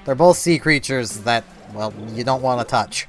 They're both sea creatures that, well, you don't want to touch.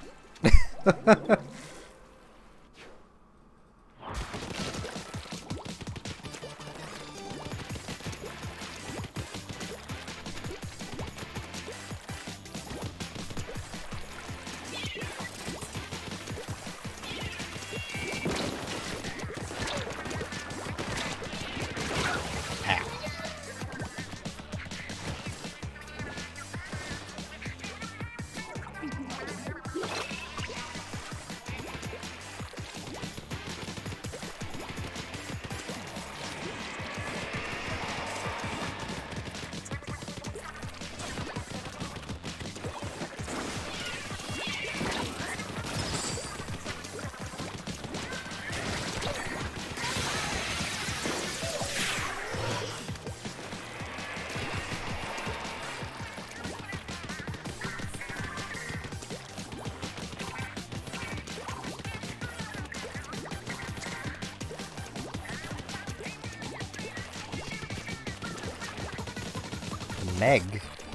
Meg?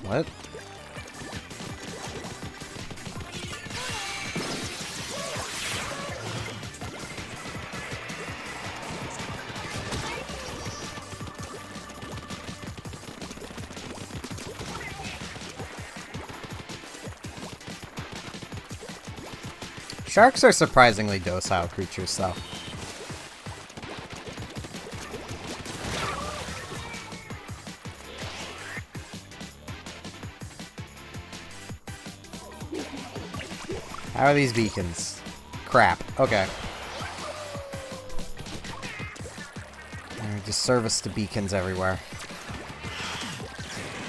What? Sharks are surprisingly docile creatures, though. How are these beacons? Crap. Okay. Disservice to beacons everywhere.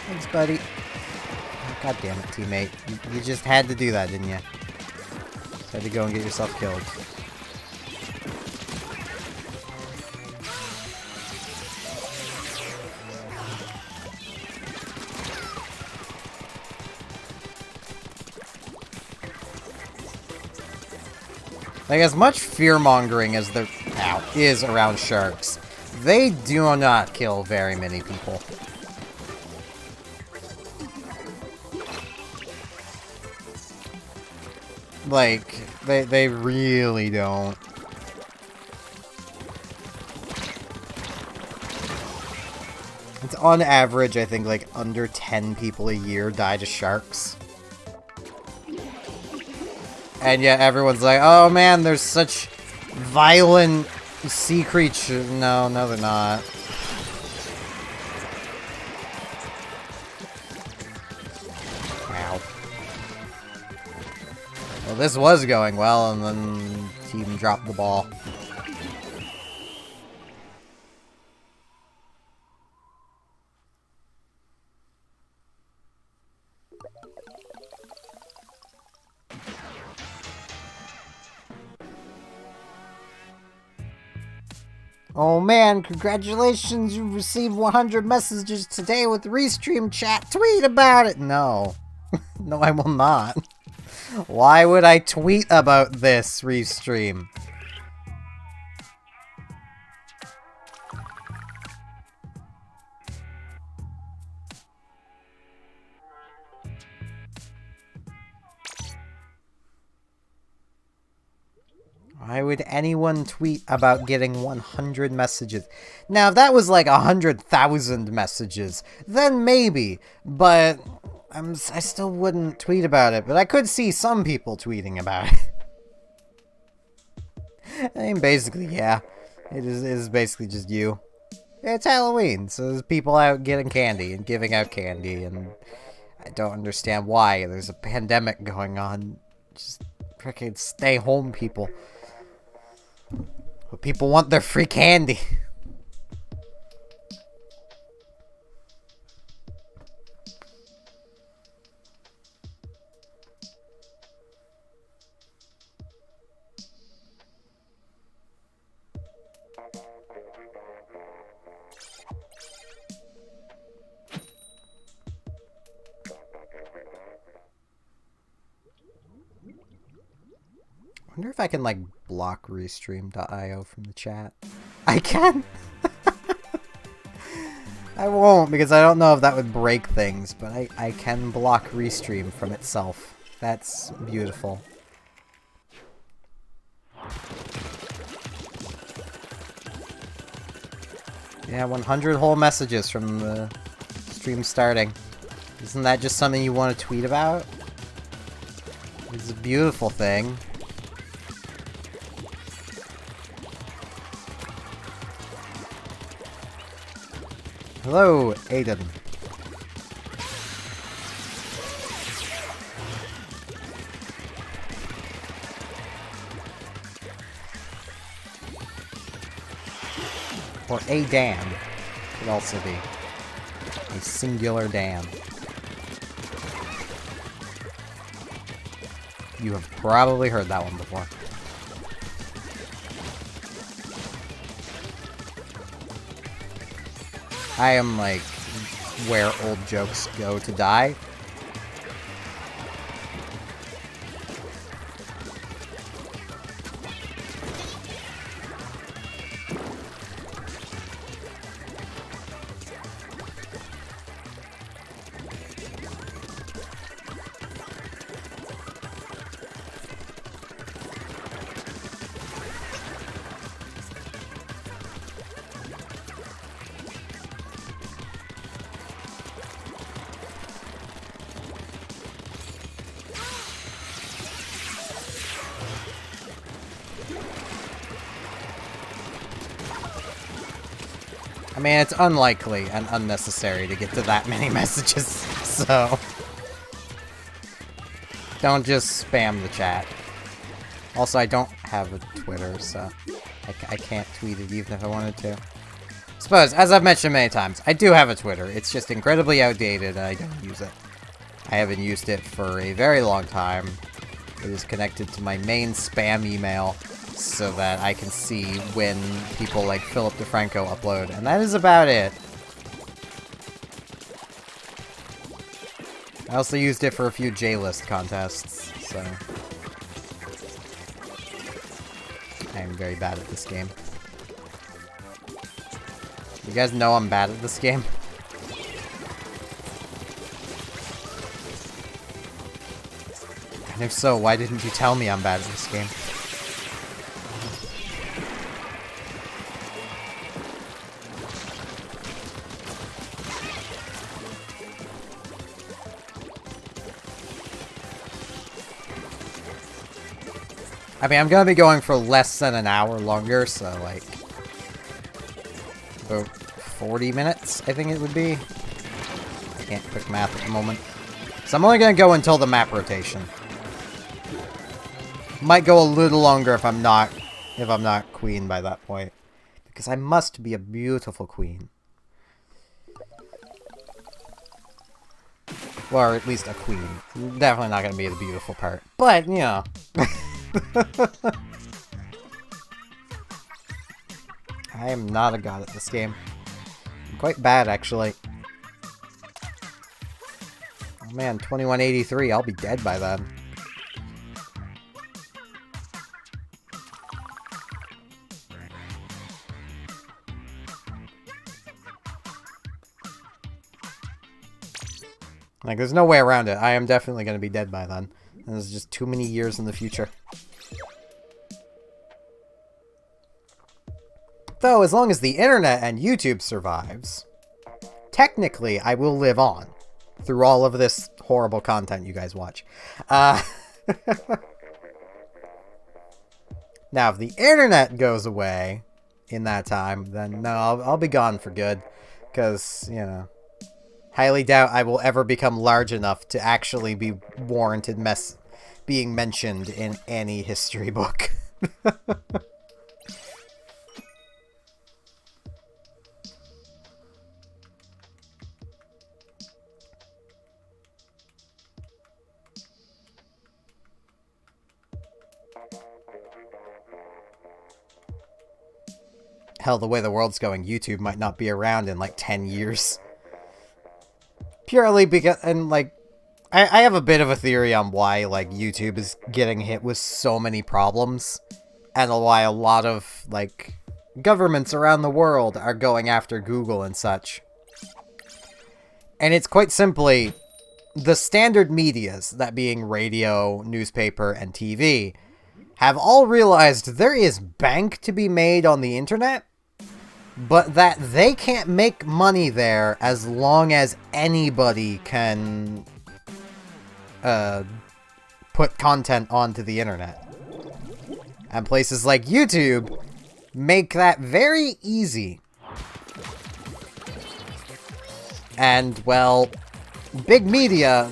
Thanks, buddy. Oh, God damn it, teammate. You just had to do that, didn't you? Just had to go and get yourself killed. Like, as much fear-mongering as there is around sharks, they do not kill very many people. Like, they really don't. It's on average, I think, like, under 10 people a year die to sharks. And yet everyone's like, oh man, there's such violent sea creatures. No, they're not. Well, this was going well, and then team dropped the ball. Oh man, congratulations, you received 100 messages today with Restream chat. Tweet about it! No. No, I will not. Why would I tweet about this, Restream? Why would anyone tweet about getting 100 messages? Now, if that was like 100,000 messages, then maybe. But I still wouldn't tweet about it. But I could see some people tweeting about it. I mean, basically, yeah. It is basically just you. It's Halloween, so there's people out getting candy and giving out candy. And I don't understand why. There's a pandemic going on. Just freaking stay home, people. But people want their free candy. I wonder if I can, like, block restream.io from the chat. I can! I won't, because I don't know if that would break things, but I can block Restream from itself. That's beautiful. Yeah, 100 whole messages from the stream starting. Isn't that just something you want to tweet about? It's a beautiful thing. Hello, Aiden. Or a Dan. Could also be. A singular Dan. You have probably heard that one before. I am, like, where old jokes go to die. I mean, it's unlikely and unnecessary to get to that many messages, so... Don't just spam the chat. Also, I don't have a Twitter, so I can't tweet it even if I wanted to. Suppose, as I've mentioned many times, I do have a Twitter. It's just incredibly outdated and I don't use it. I haven't used it for a very long time. It is connected to my main spam email, so that I can see when people like Philip DeFranco upload, and that is about it. I also used it for a few J-list contests, so... I am very bad at this game. You guys know I'm bad at this game? And if so, why didn't you tell me I'm bad at this game? I mean, I'm gonna be going for less than an hour longer, so like... about 40 minutes, I think it would be. I can't quick math at the moment. So I'm only gonna go until the map rotation. Might go a little longer if I'm not queen by that point. Because I must be a beautiful queen. Or at least a queen. Definitely not going to be the beautiful part. But, you know. I am not a god at this game. I'm quite bad, actually. Oh man, 2183. I'll be dead by then. Like, there's no way around it. I am definitely going to be dead by then. And there's just too many years in the future. Though, as long as the internet and YouTube survives, technically I will live on through all of this horrible content you guys watch. Now, if the internet goes away in that time, then no, I'll be gone for good. Because, you know, highly doubt I will ever become large enough to actually be warranted being mentioned in any history book. Hell, the way the world's going, YouTube might not be around in like 10 years. Purely because, and like, I have a bit of a theory on why like YouTube is getting hit with so many problems. And why a lot of like governments around the world are going after Google and such. And it's quite simply the standard medias, that being radio, newspaper, and TV, have all realized there is bank to be made on the internet, but that they can't make money there as long as anybody can put content onto the internet. And places like YouTube make that very easy. And, well, big media,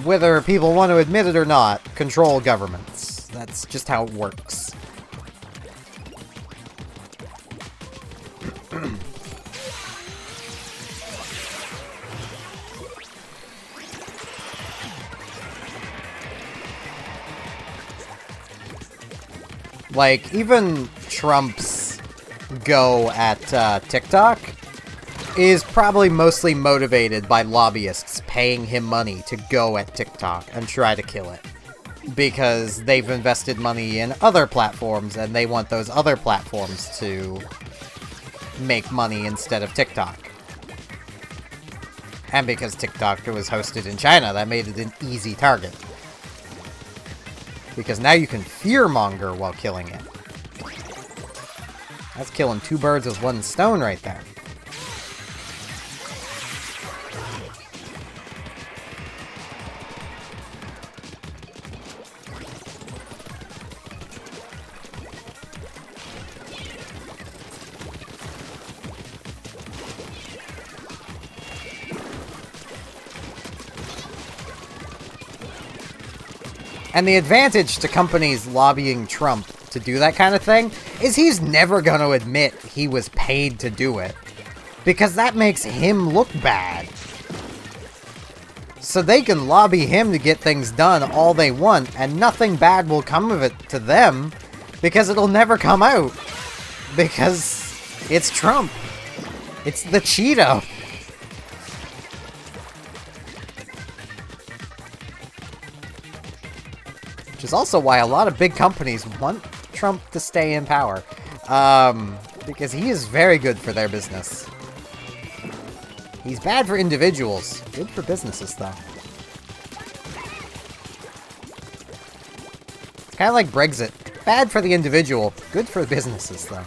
whether people want to admit it or not, control governments. That's just how it works. Like, even Trump's go at TikTok is probably mostly motivated by lobbyists paying him money to go at TikTok and try to kill it. Because they've invested money in other platforms, and they want those other platforms to make money instead of TikTok. And because TikTok was hosted in China, that made it an easy target. Because now you can fearmonger while killing it. That's killing two birds with one stone right there. And the advantage to companies lobbying Trump to do that kind of thing is he's never going to admit he was paid to do it. Because that makes him look bad. So they can lobby him to get things done all they want, and nothing bad will come of it to them, because it'll never come out. Because it's Trump. It's the Cheeto. Which is also why a lot of big companies want Trump to stay in power. Because he is very good for their business. He's bad for individuals. Good for businesses, though. It's kind of like Brexit. Bad for the individual. Good for businesses, though.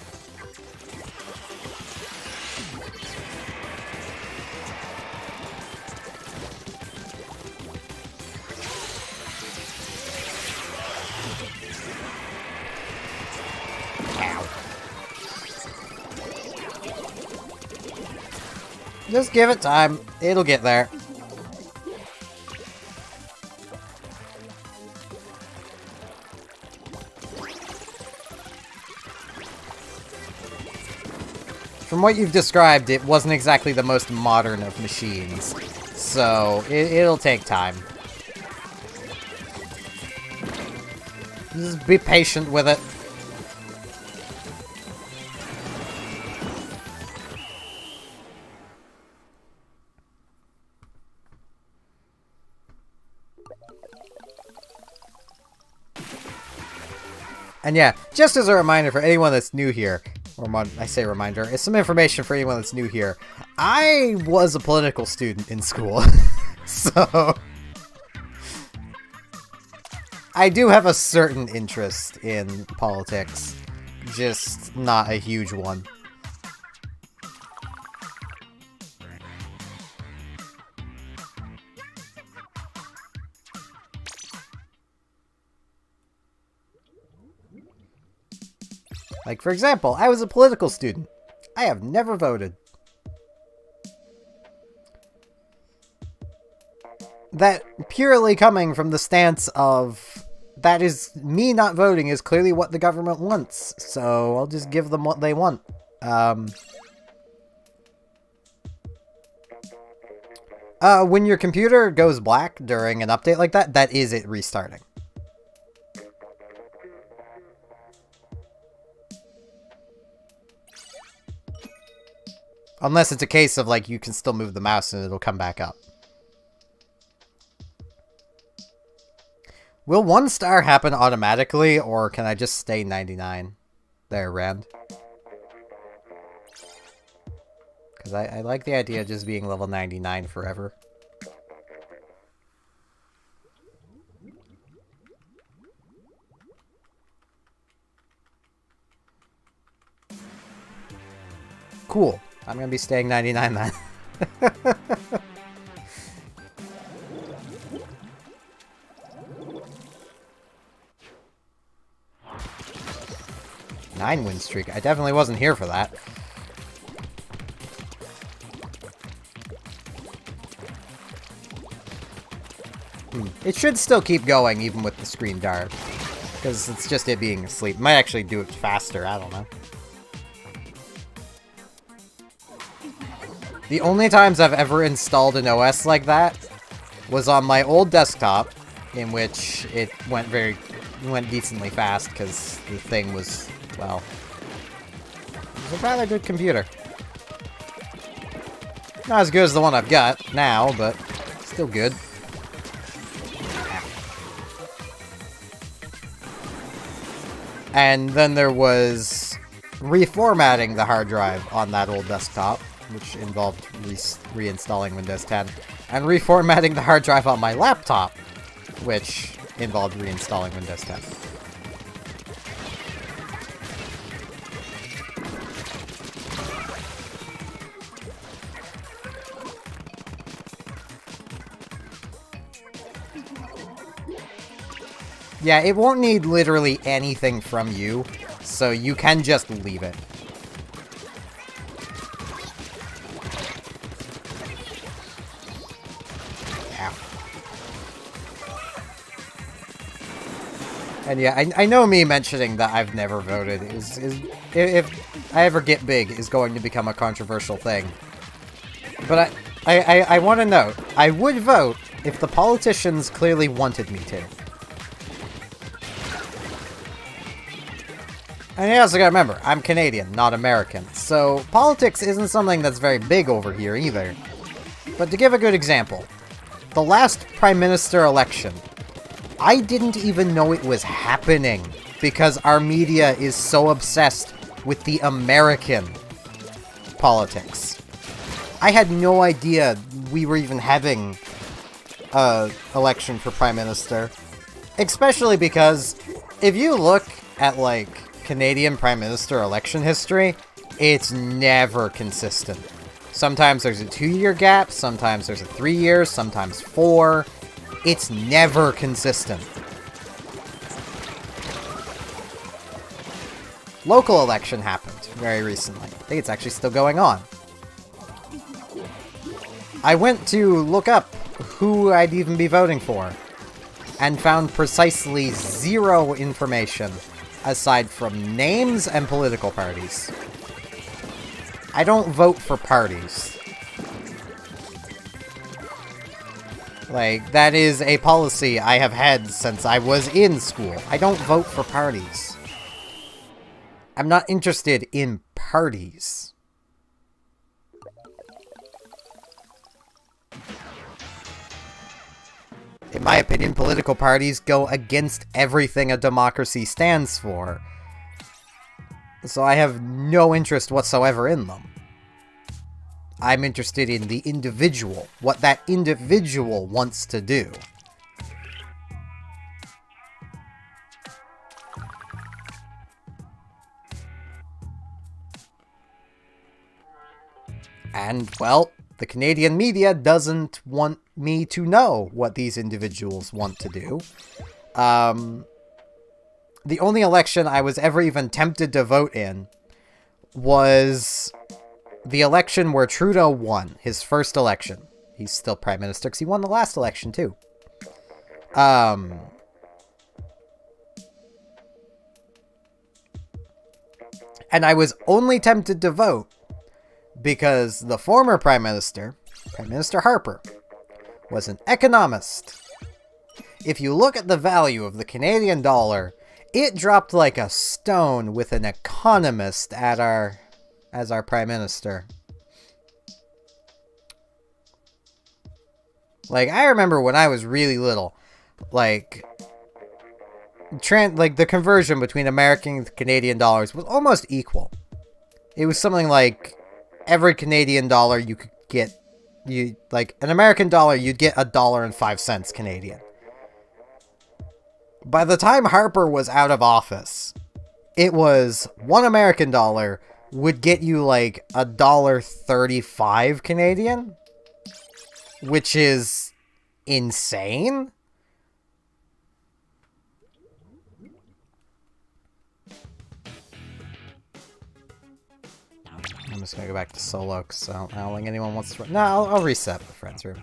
Just give it time. It'll get there. from what you've described, it wasn't exactly the most modern of machines. So, it'll take time. Just be patient with it. And yeah, just as a reminder for anyone that's new here, or I say reminder, it's some information for anyone that's new here. I was a political student in school, so I do have a certain interest in politics, just not a huge one. Like, for example, I was a political student. I have never voted. That purely coming from the stance of, that is, me not voting is clearly what the government wants, so I'll just give them what they want. When your computer goes black during an update like that, that is it restarting. Unless it's a case of, like, you can still move the mouse and it'll come back up. Will 1 star happen automatically, or can I just stay 99? There, Rand. Because I like the idea of just being level 99 forever. Cool. I'm gonna be staying 99 then. 9-win streak. I definitely wasn't here for that. It should still keep going even with the screen dark. Because it's just it being asleep. Might actually do it faster, I don't know. The only times I've ever installed an OS like that was on my old desktop, in which it went decently fast because the thing was, well, it was a rather good computer. Not as good as the one I've got now, but still good. And then there was reformatting the hard drive on that old desktop, which involved reinstalling Windows 10, and reformatting the hard drive on my laptop, which involved reinstalling Windows 10. Yeah, it won't need literally anything from you, so you can just leave it. And yeah, I know me mentioning that I've never voted is if I ever get big, is going to become a controversial thing. But I want to note, I would vote if the politicians clearly wanted me to. And you also gotta remember, I'm Canadian, not American, so politics isn't something that's very big over here either. But to give a good example, the last Prime Minister election, I didn't even know it was happening because our media is so obsessed with the American politics. I had no idea we were even having an election for Prime Minister. Especially because if you look at, like, Canadian Prime Minister election history, it's never consistent. Sometimes there's a 2-year gap, sometimes there's a 3 years, sometimes 4. It's never consistent. Local election happened very recently. I think it's actually still going on. I went to look up who I'd even be voting for, and found precisely 0 information aside from names and political parties. I don't vote for parties. Like, that is a policy I have had since I was in school. I don't vote for parties. I'm not interested in parties. In my opinion, political parties go against everything a democracy stands for. So I have no interest whatsoever in them. I'm interested in the individual, what that individual wants to do. And, well, the Canadian media doesn't want me to know what these individuals want to do. The only election I was ever even tempted to vote in was the election where Trudeau won, his first election. He's still Prime Minister because he won the last election, too. And I was only tempted to vote because the former Prime Minister Harper, was an economist. If you look at the value of the Canadian dollar, it dropped like a stone with an economist as our Prime Minister. Like, I remember when I was really little, like the conversion between American and Canadian dollars was almost equal. It was something like every Canadian dollar you could get, like an American dollar, you'd get $1.05 Canadian. By the time Harper was out of office, it was one American dollar would get you like $1.35 Canadian, which is insane. I'm just gonna go back to solo because I don't think anyone wants to. No, I'll reset the friends room.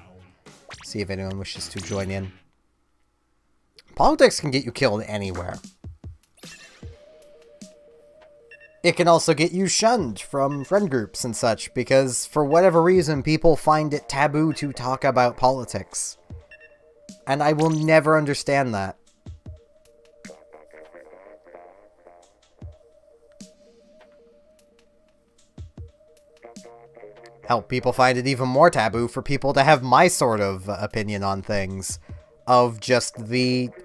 See if anyone wishes to join in. Politics can get you killed anywhere. It can also get you shunned from friend groups and such because, for whatever reason, people find it taboo to talk about politics. And I will never understand that. Hell, people find it even more taboo for people to have my sort of opinion on things. Of just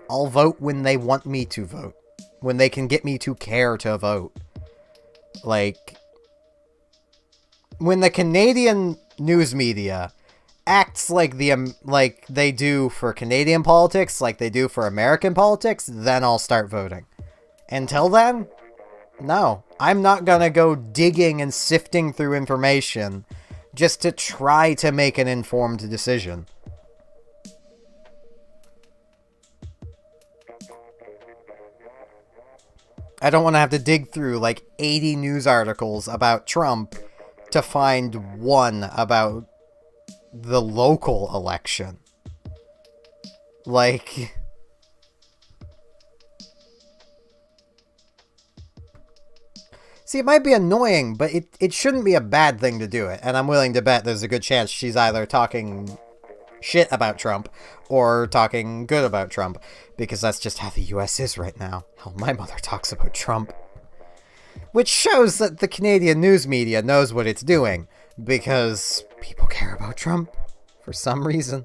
I'll vote when they want me to vote. When they can get me to care to vote. Like, when the Canadian news media acts like like they do for Canadian politics, like they do for American politics, then I'll start voting. Until then, no. I'm not gonna go digging and sifting through information just to try to make an informed decision. I don't want to have to dig through like 80 news articles about Trump to find one about the local election. Like, see, it might be annoying, but it shouldn't be a bad thing to do it. And I'm willing to bet there's a good chance she's either talking shit about Trump or talking good about Trump, because that's just how the US is right now. Hell, my mother talks about Trump. Which shows that the Canadian news media knows what it's doing, because people care about Trump for some reason.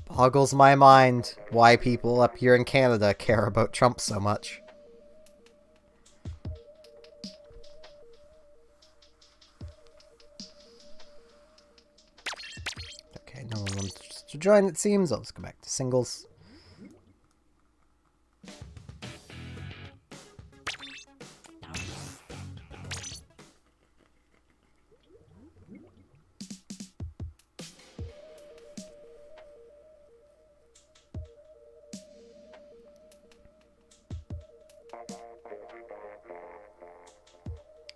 Boggles my mind why people up here in Canada care about Trump so much. No one wants to join, it seems. I'll just go back to singles.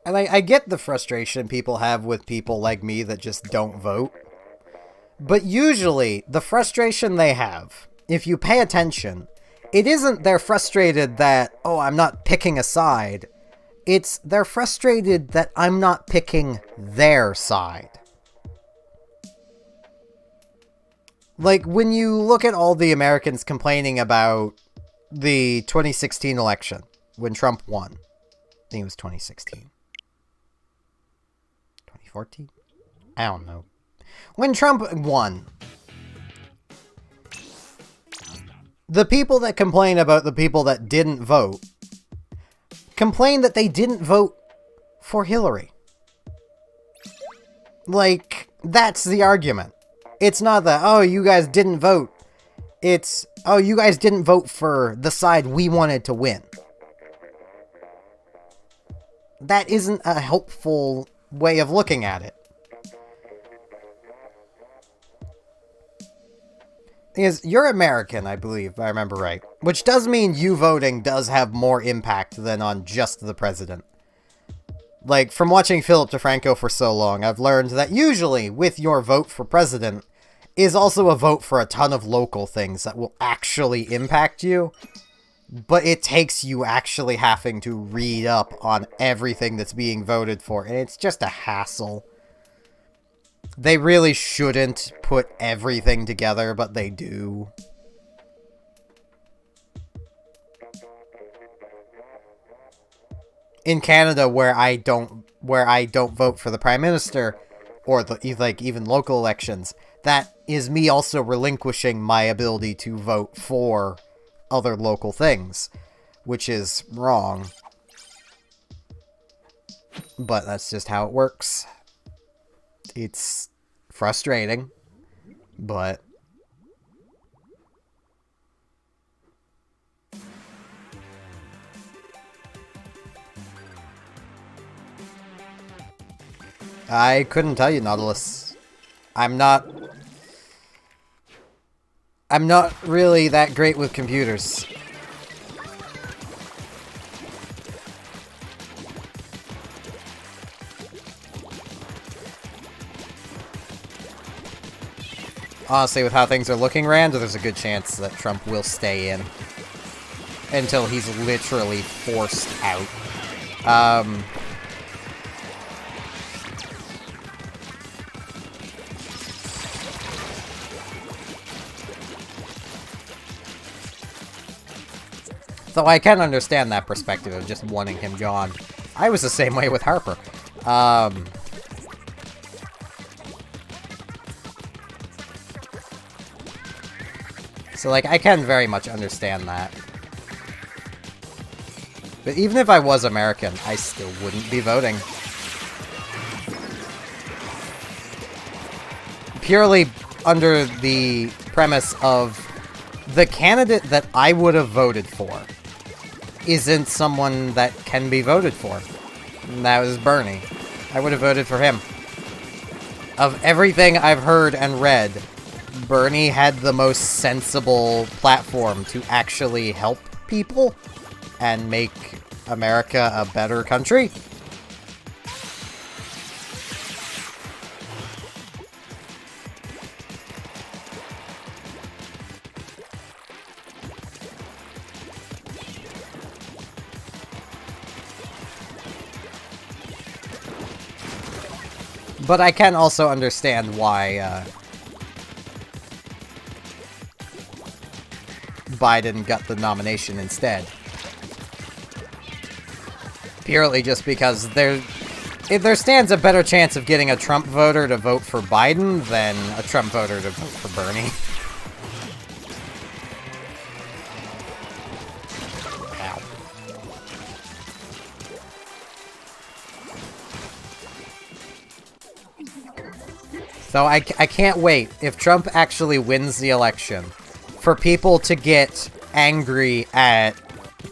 And I get the frustration people have with people like me that just don't vote. But usually, the frustration they have, if you pay attention, it isn't they're frustrated that, oh, I'm not picking a side. they're frustrated that I'm not picking their side. Like, when you look at all the Americans complaining about the 2016 election, when Trump won. I think it was 2016. 2014? I don't know. When Trump won, the people that complain about the people that didn't vote complain that they didn't vote for Hillary. Like, that's the argument. It's not that, oh, you guys didn't vote. It's, oh, you guys didn't vote for the side we wanted to win. That isn't a helpful way of looking at it. Is you're American, I believe, if I remember right. Which does mean you voting does have more impact than on just the president. Like, from watching Philip DeFranco for so long, I've learned that usually, with your vote for president, is also a vote for a ton of local things that will actually impact you. But it takes you actually having to read up on everything that's being voted for, and it's just a hassle. They really shouldn't put everything together, but they do. In Canada, where I don't vote for the Prime Minister, or even local elections, that is me also relinquishing my ability to vote for other local things, which is wrong. But that's just how it works. It's frustrating, but I couldn't tell you, Nautilus. I'm not really that great with computers. Honestly, with how things are looking, Rand, there's a good chance that Trump will stay in until he's literally forced out. So I can understand that perspective of just wanting him gone. I was the same way with Harper. So, like, I can very much understand that. But even if I was American, I still wouldn't be voting. Purely under the premise of the candidate that I would have voted for isn't someone that can be voted for. And that was Bernie. I would have voted for him. Of everything I've heard and read, Bernie had the most sensible platform to actually help people and make America a better country. But I can also understand why Biden got the nomination instead. Purely just because there stands a better chance of getting a Trump voter to vote for Biden than a Trump voter to vote for Bernie. So I can't wait, if Trump actually wins the election, for people to get angry at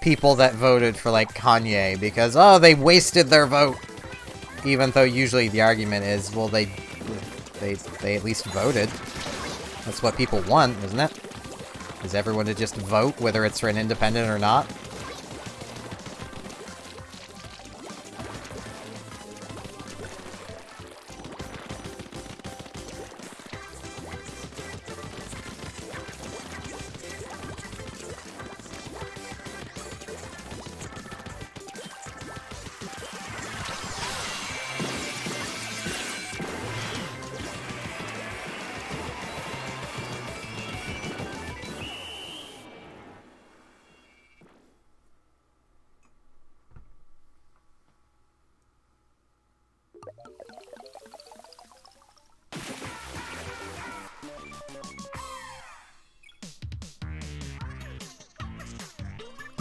people that voted for, like, Kanye, because, oh, they wasted their vote. Even though usually the argument is, well, they at least voted. That's what people want, isn't it? Is everyone to just vote, whether it's for an independent or not?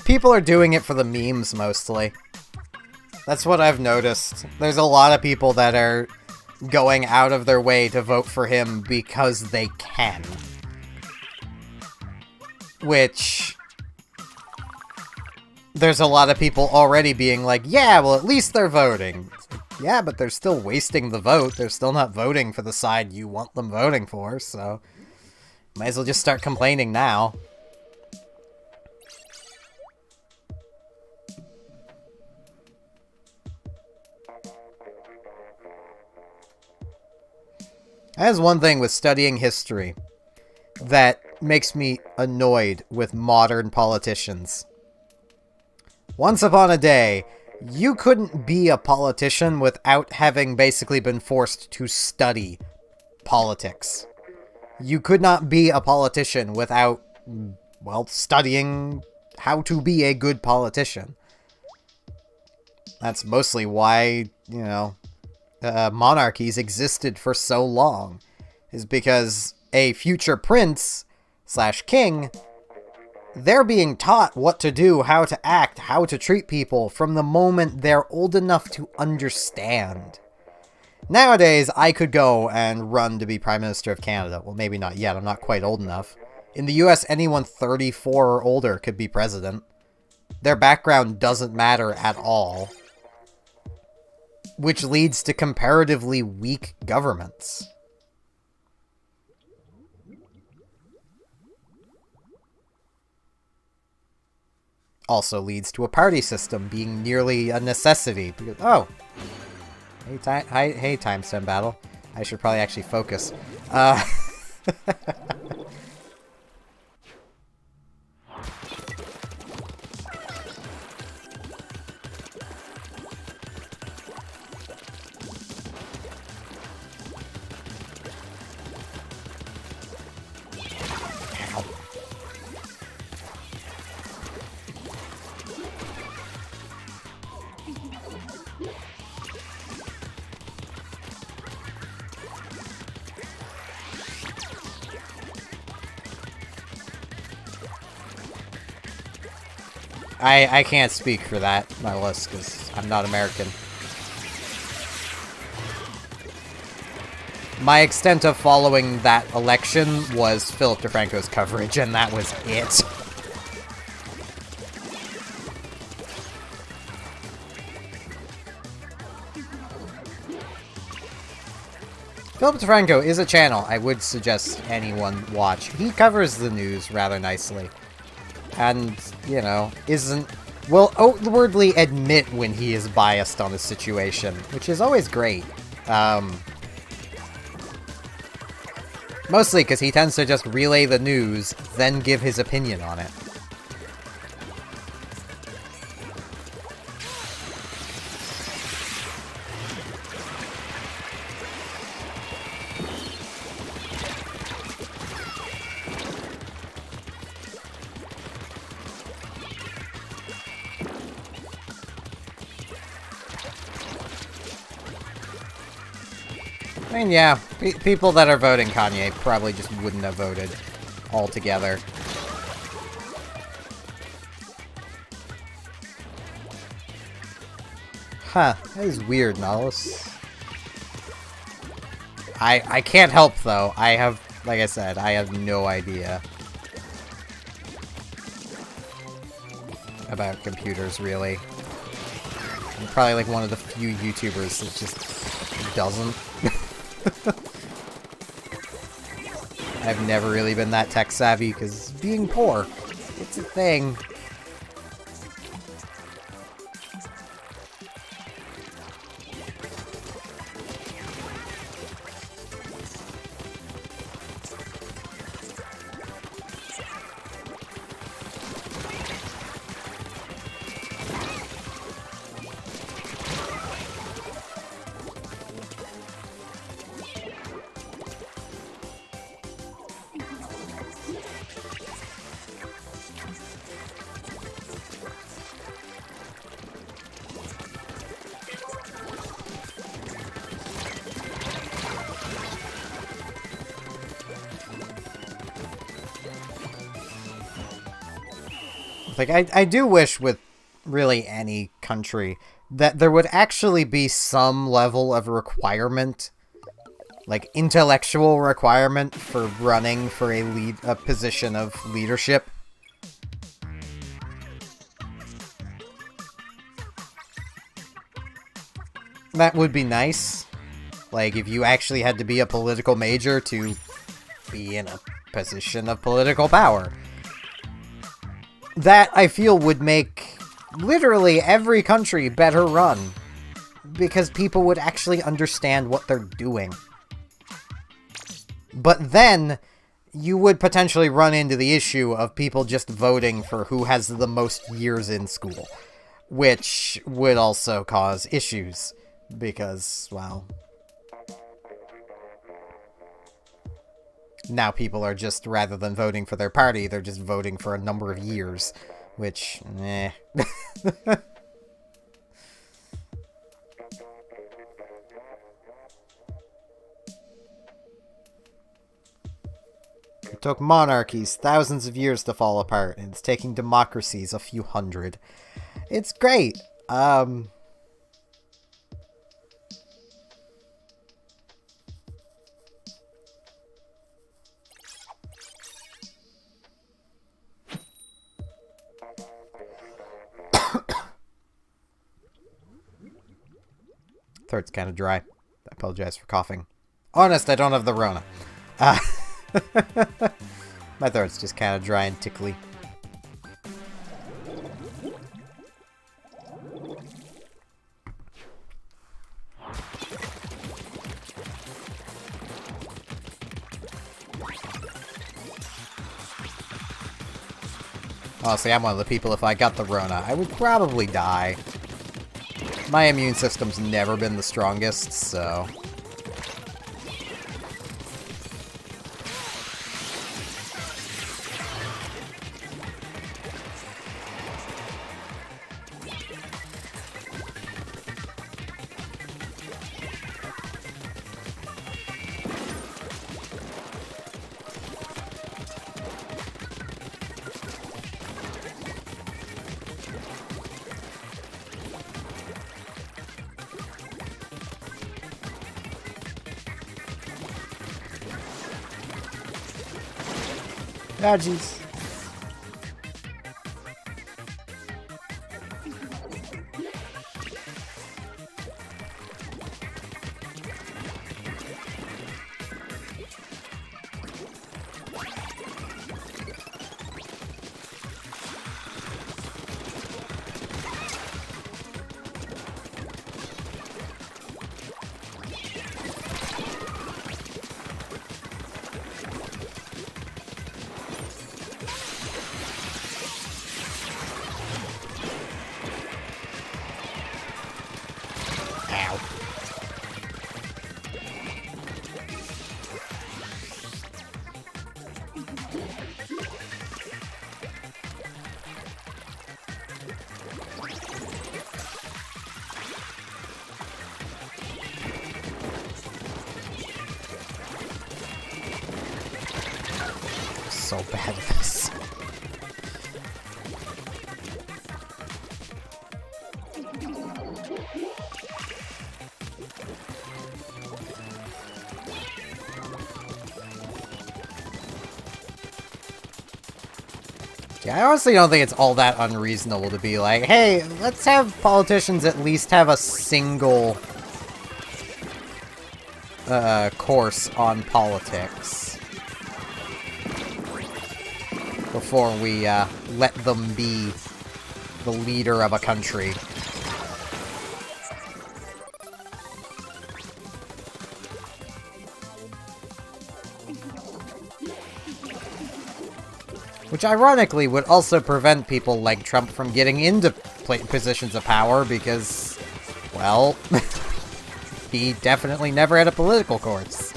people are doing it for the memes, mostly. That's what I've noticed. There's a lot of people that are going out of their way to vote for him because they can. Which... there's a lot of people already being like, yeah, well, at least they're voting. Yeah, but they're still wasting the vote. They're still not voting for the side you want them voting for, so... might as well just start complaining now. That is one thing with studying history that makes me annoyed with modern politicians. Once upon a day, you couldn't be a politician without having basically been forced to study politics. You could not be a politician without, well, studying how to be a good politician. That's mostly why, you know, monarchies existed for so long, is because a future prince / king, they're being taught what to do, how to act, how to treat people from the moment they're old enough to understand. Nowadays, I could go and run to be Prime Minister of Canada. Well, maybe not yet. I'm not quite old enough. In the US, anyone 34 or older could be president. Their background doesn't matter at all. Which leads to comparatively weak governments. Also leads to a party system being nearly a necessity. Because, oh! Hey, timestamp battle. I should probably actually focus. I can't speak for that, Nautilus, because I'm not American. My extent of following that election was Philip DeFranco's coverage, and that was it. Philip DeFranco is a channel I would suggest anyone watch. He covers the news rather nicely. And, you know, will outwardly admit when he is biased on a situation, which is always great. Mostly because he tends to just relay the news, then give his opinion on it. I mean, yeah, people that are voting Kanye probably just wouldn't have voted altogether. Huh, that is weird, Nautilus. I can't help, though. I have, like I said, I have no idea about computers, really. I'm probably like one of the few YouTubers that just doesn't. I've never really been that tech savvy, because being poor, it's a thing. Like, I do wish with really any country that there would actually be some level of requirement, like intellectual requirement for running for a position of leadership. That would be nice. Like, if you actually had to be a political major to be in a position of political power. That, I feel, would make literally every country better run. Because people would actually understand what they're doing. But then, you would potentially run into the issue of people just voting for who has the most years in school. Which would also cause issues. Because, well... now people are just, rather than voting for their party, they're just voting for a number of years. Which, eh. It took monarchies thousands of years to fall apart, and it's taking democracies a few hundred. It's great. Throat's kind of dry. I apologize for coughing. Honest, I don't have the Rona. My throat's just kind of dry and tickly. Honestly, I'm one of the people, if I got the Rona, I would probably die. My immune system's never been the strongest, so... Ah, jeez. So bad at this. Yeah, I honestly don't think it's all that unreasonable to be like, hey, let's have politicians at least have a single course on politics before we let them be the leader of a country. Which ironically would also prevent people like Trump from getting into positions of power because, well, he definitely never had a political course.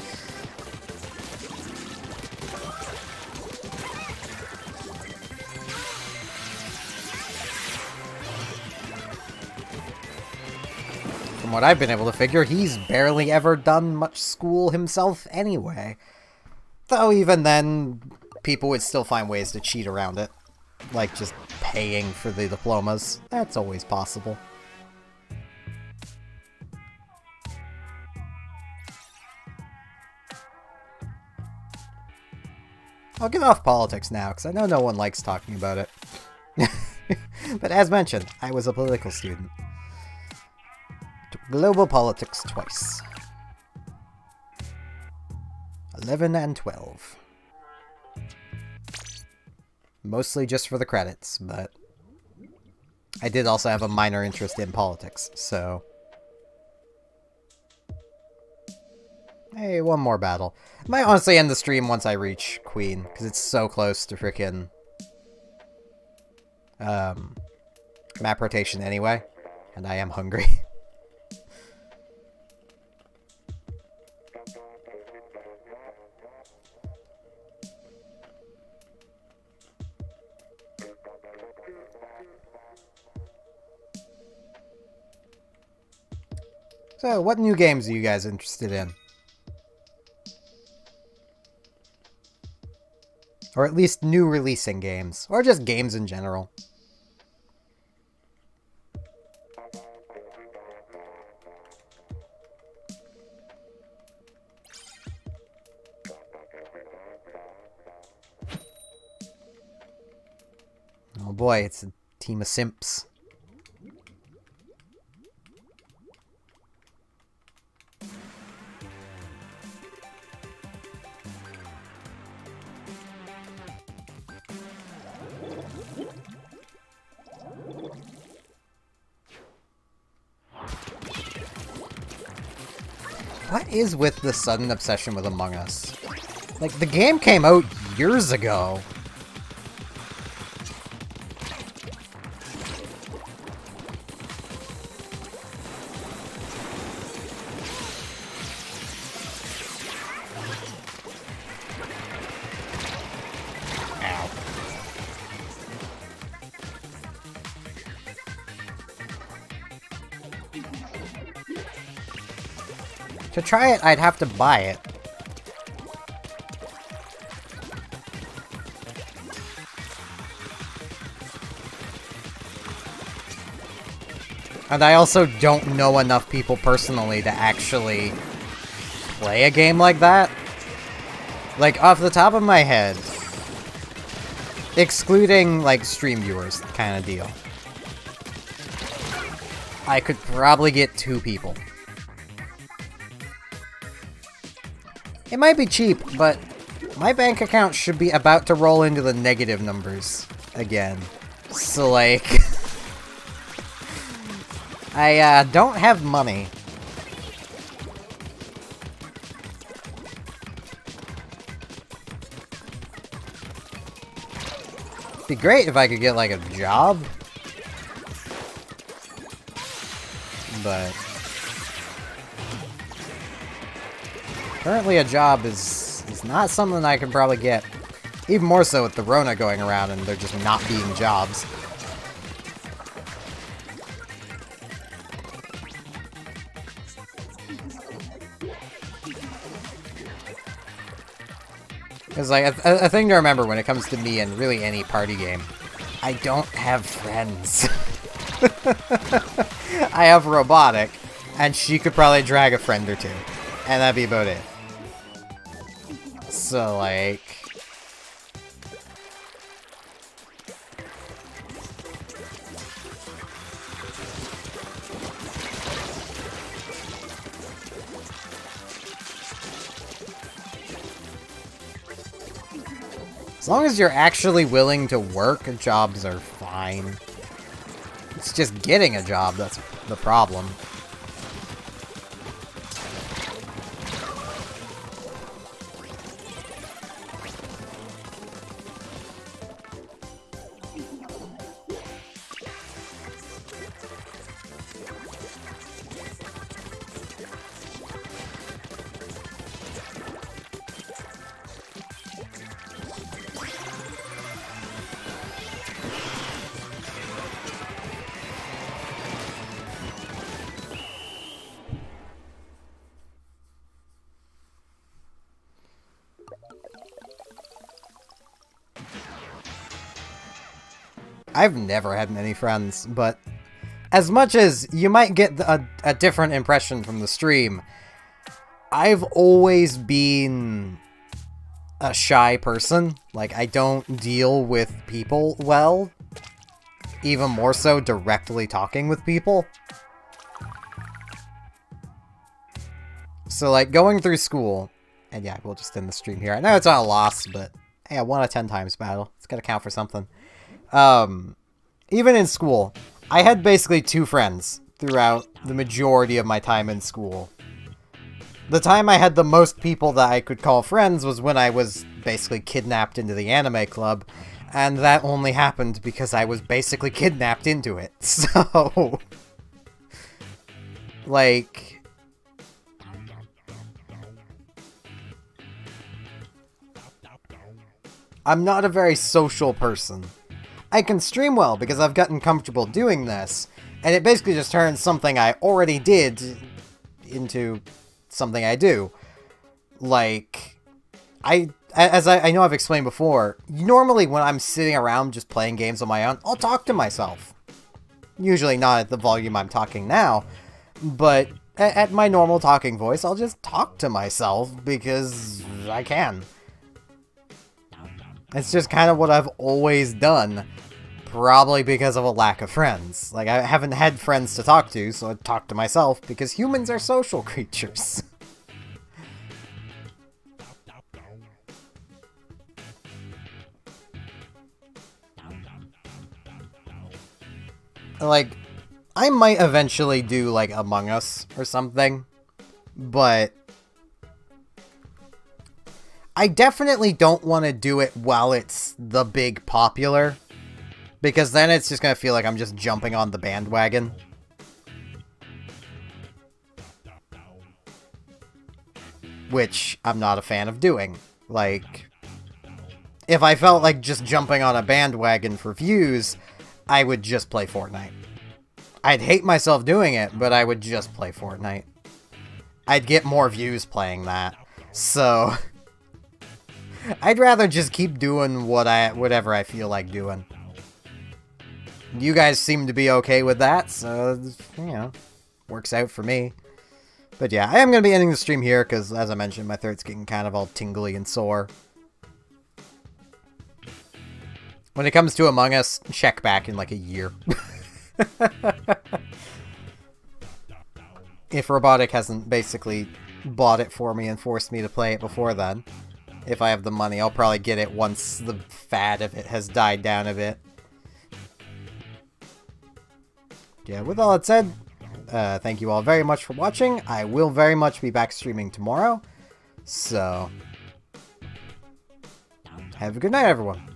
From what I've been able to figure, he's barely ever done much school himself anyway. Though even then, people would still find ways to cheat around it. like, just paying for the diplomas. That's always possible. I'll get off politics now, because I know no one likes talking about it. But as mentioned, I was a political student. Took global politics twice. 11 and 12. Mostly just for the credits, but I did also have a minor interest in politics, so... Hey, one more battle. I might honestly end the stream once I reach Queen, because it's so close to frickin' map rotation anyway, and I am hungry. So, what new games are you guys interested in? Or at least new releasing games. Or just games in general. Oh boy, it's a team of simps. What is with the sudden obsession with Among Us? Like, the game came out years ago. Ow. To try it, I'd have to buy it. And I also don't know enough people personally to actually play a game like that. Like, off the top of my head, excluding, like, stream viewers kind of deal, I could probably get 2 people. It might be cheap, but my bank account should be about to roll into the negative numbers again. So, like, I don't have money. It'd be great if I could get, like, a job. But currently a job is not something I can probably get. Even more so with the Rona going around and there just not being jobs. Because, like, a thing to remember when it comes to me and really any party game, I don't have friends. I have Robotic, and she could probably drag a friend or 2. And that'd be about it. So, like... as long as you're actually willing to work, jobs are fine. It's just getting a job that's the problem. I've never had many friends, but as much as you might get a different impression from the stream, I've always been a shy person. Like, I don't deal with people well. Even more so directly talking with people. So, like, going through school, and yeah, we'll just end the stream here. I know it's not a loss, but hey, I won a 10 times battle. It's gotta count for something. Even in school, I had basically 2 friends throughout the majority of my time in school. The time I had the most people that I could call friends was when I was basically kidnapped into the anime club, and that only happened because I was basically kidnapped into it. So, like, I'm not a very social person. I can stream well because I've gotten comfortable doing this, and it basically just turns something I already did into something I do. Like, as I know I've explained before, normally when I'm sitting around just playing games on my own, I'll talk to myself. Usually not at the volume I'm talking now, but at my normal talking voice, I'll just talk to myself because I can. It's just kind of what I've always done, probably because of a lack of friends. Like, I haven't had friends to talk to, so I talk to myself because humans are social creatures. Like, I might eventually do, like, Among Us or something, but I definitely don't want to do it while it's the big popular, because then it's just going to feel like I'm just jumping on the bandwagon. Which I'm not a fan of doing. Like, if I felt like just jumping on a bandwagon for views, I would just play Fortnite. I'd hate myself doing it, but I would just play Fortnite. I'd get more views playing that. So, I'd rather just keep doing whatever I feel like doing. You guys seem to be okay with that, so, you know, works out for me. But yeah, I am going to be ending the stream here, because, as I mentioned, my throat's getting kind of all tingly and sore. When it comes to Among Us, check back in like a year. If Robotic hasn't basically bought it for me and forced me to play it before then. If I have the money, I'll probably get it once the fad of it has died down a bit. Yeah, with all that said, thank you all very much for watching. I will very much be back streaming tomorrow. So, have a good night, everyone.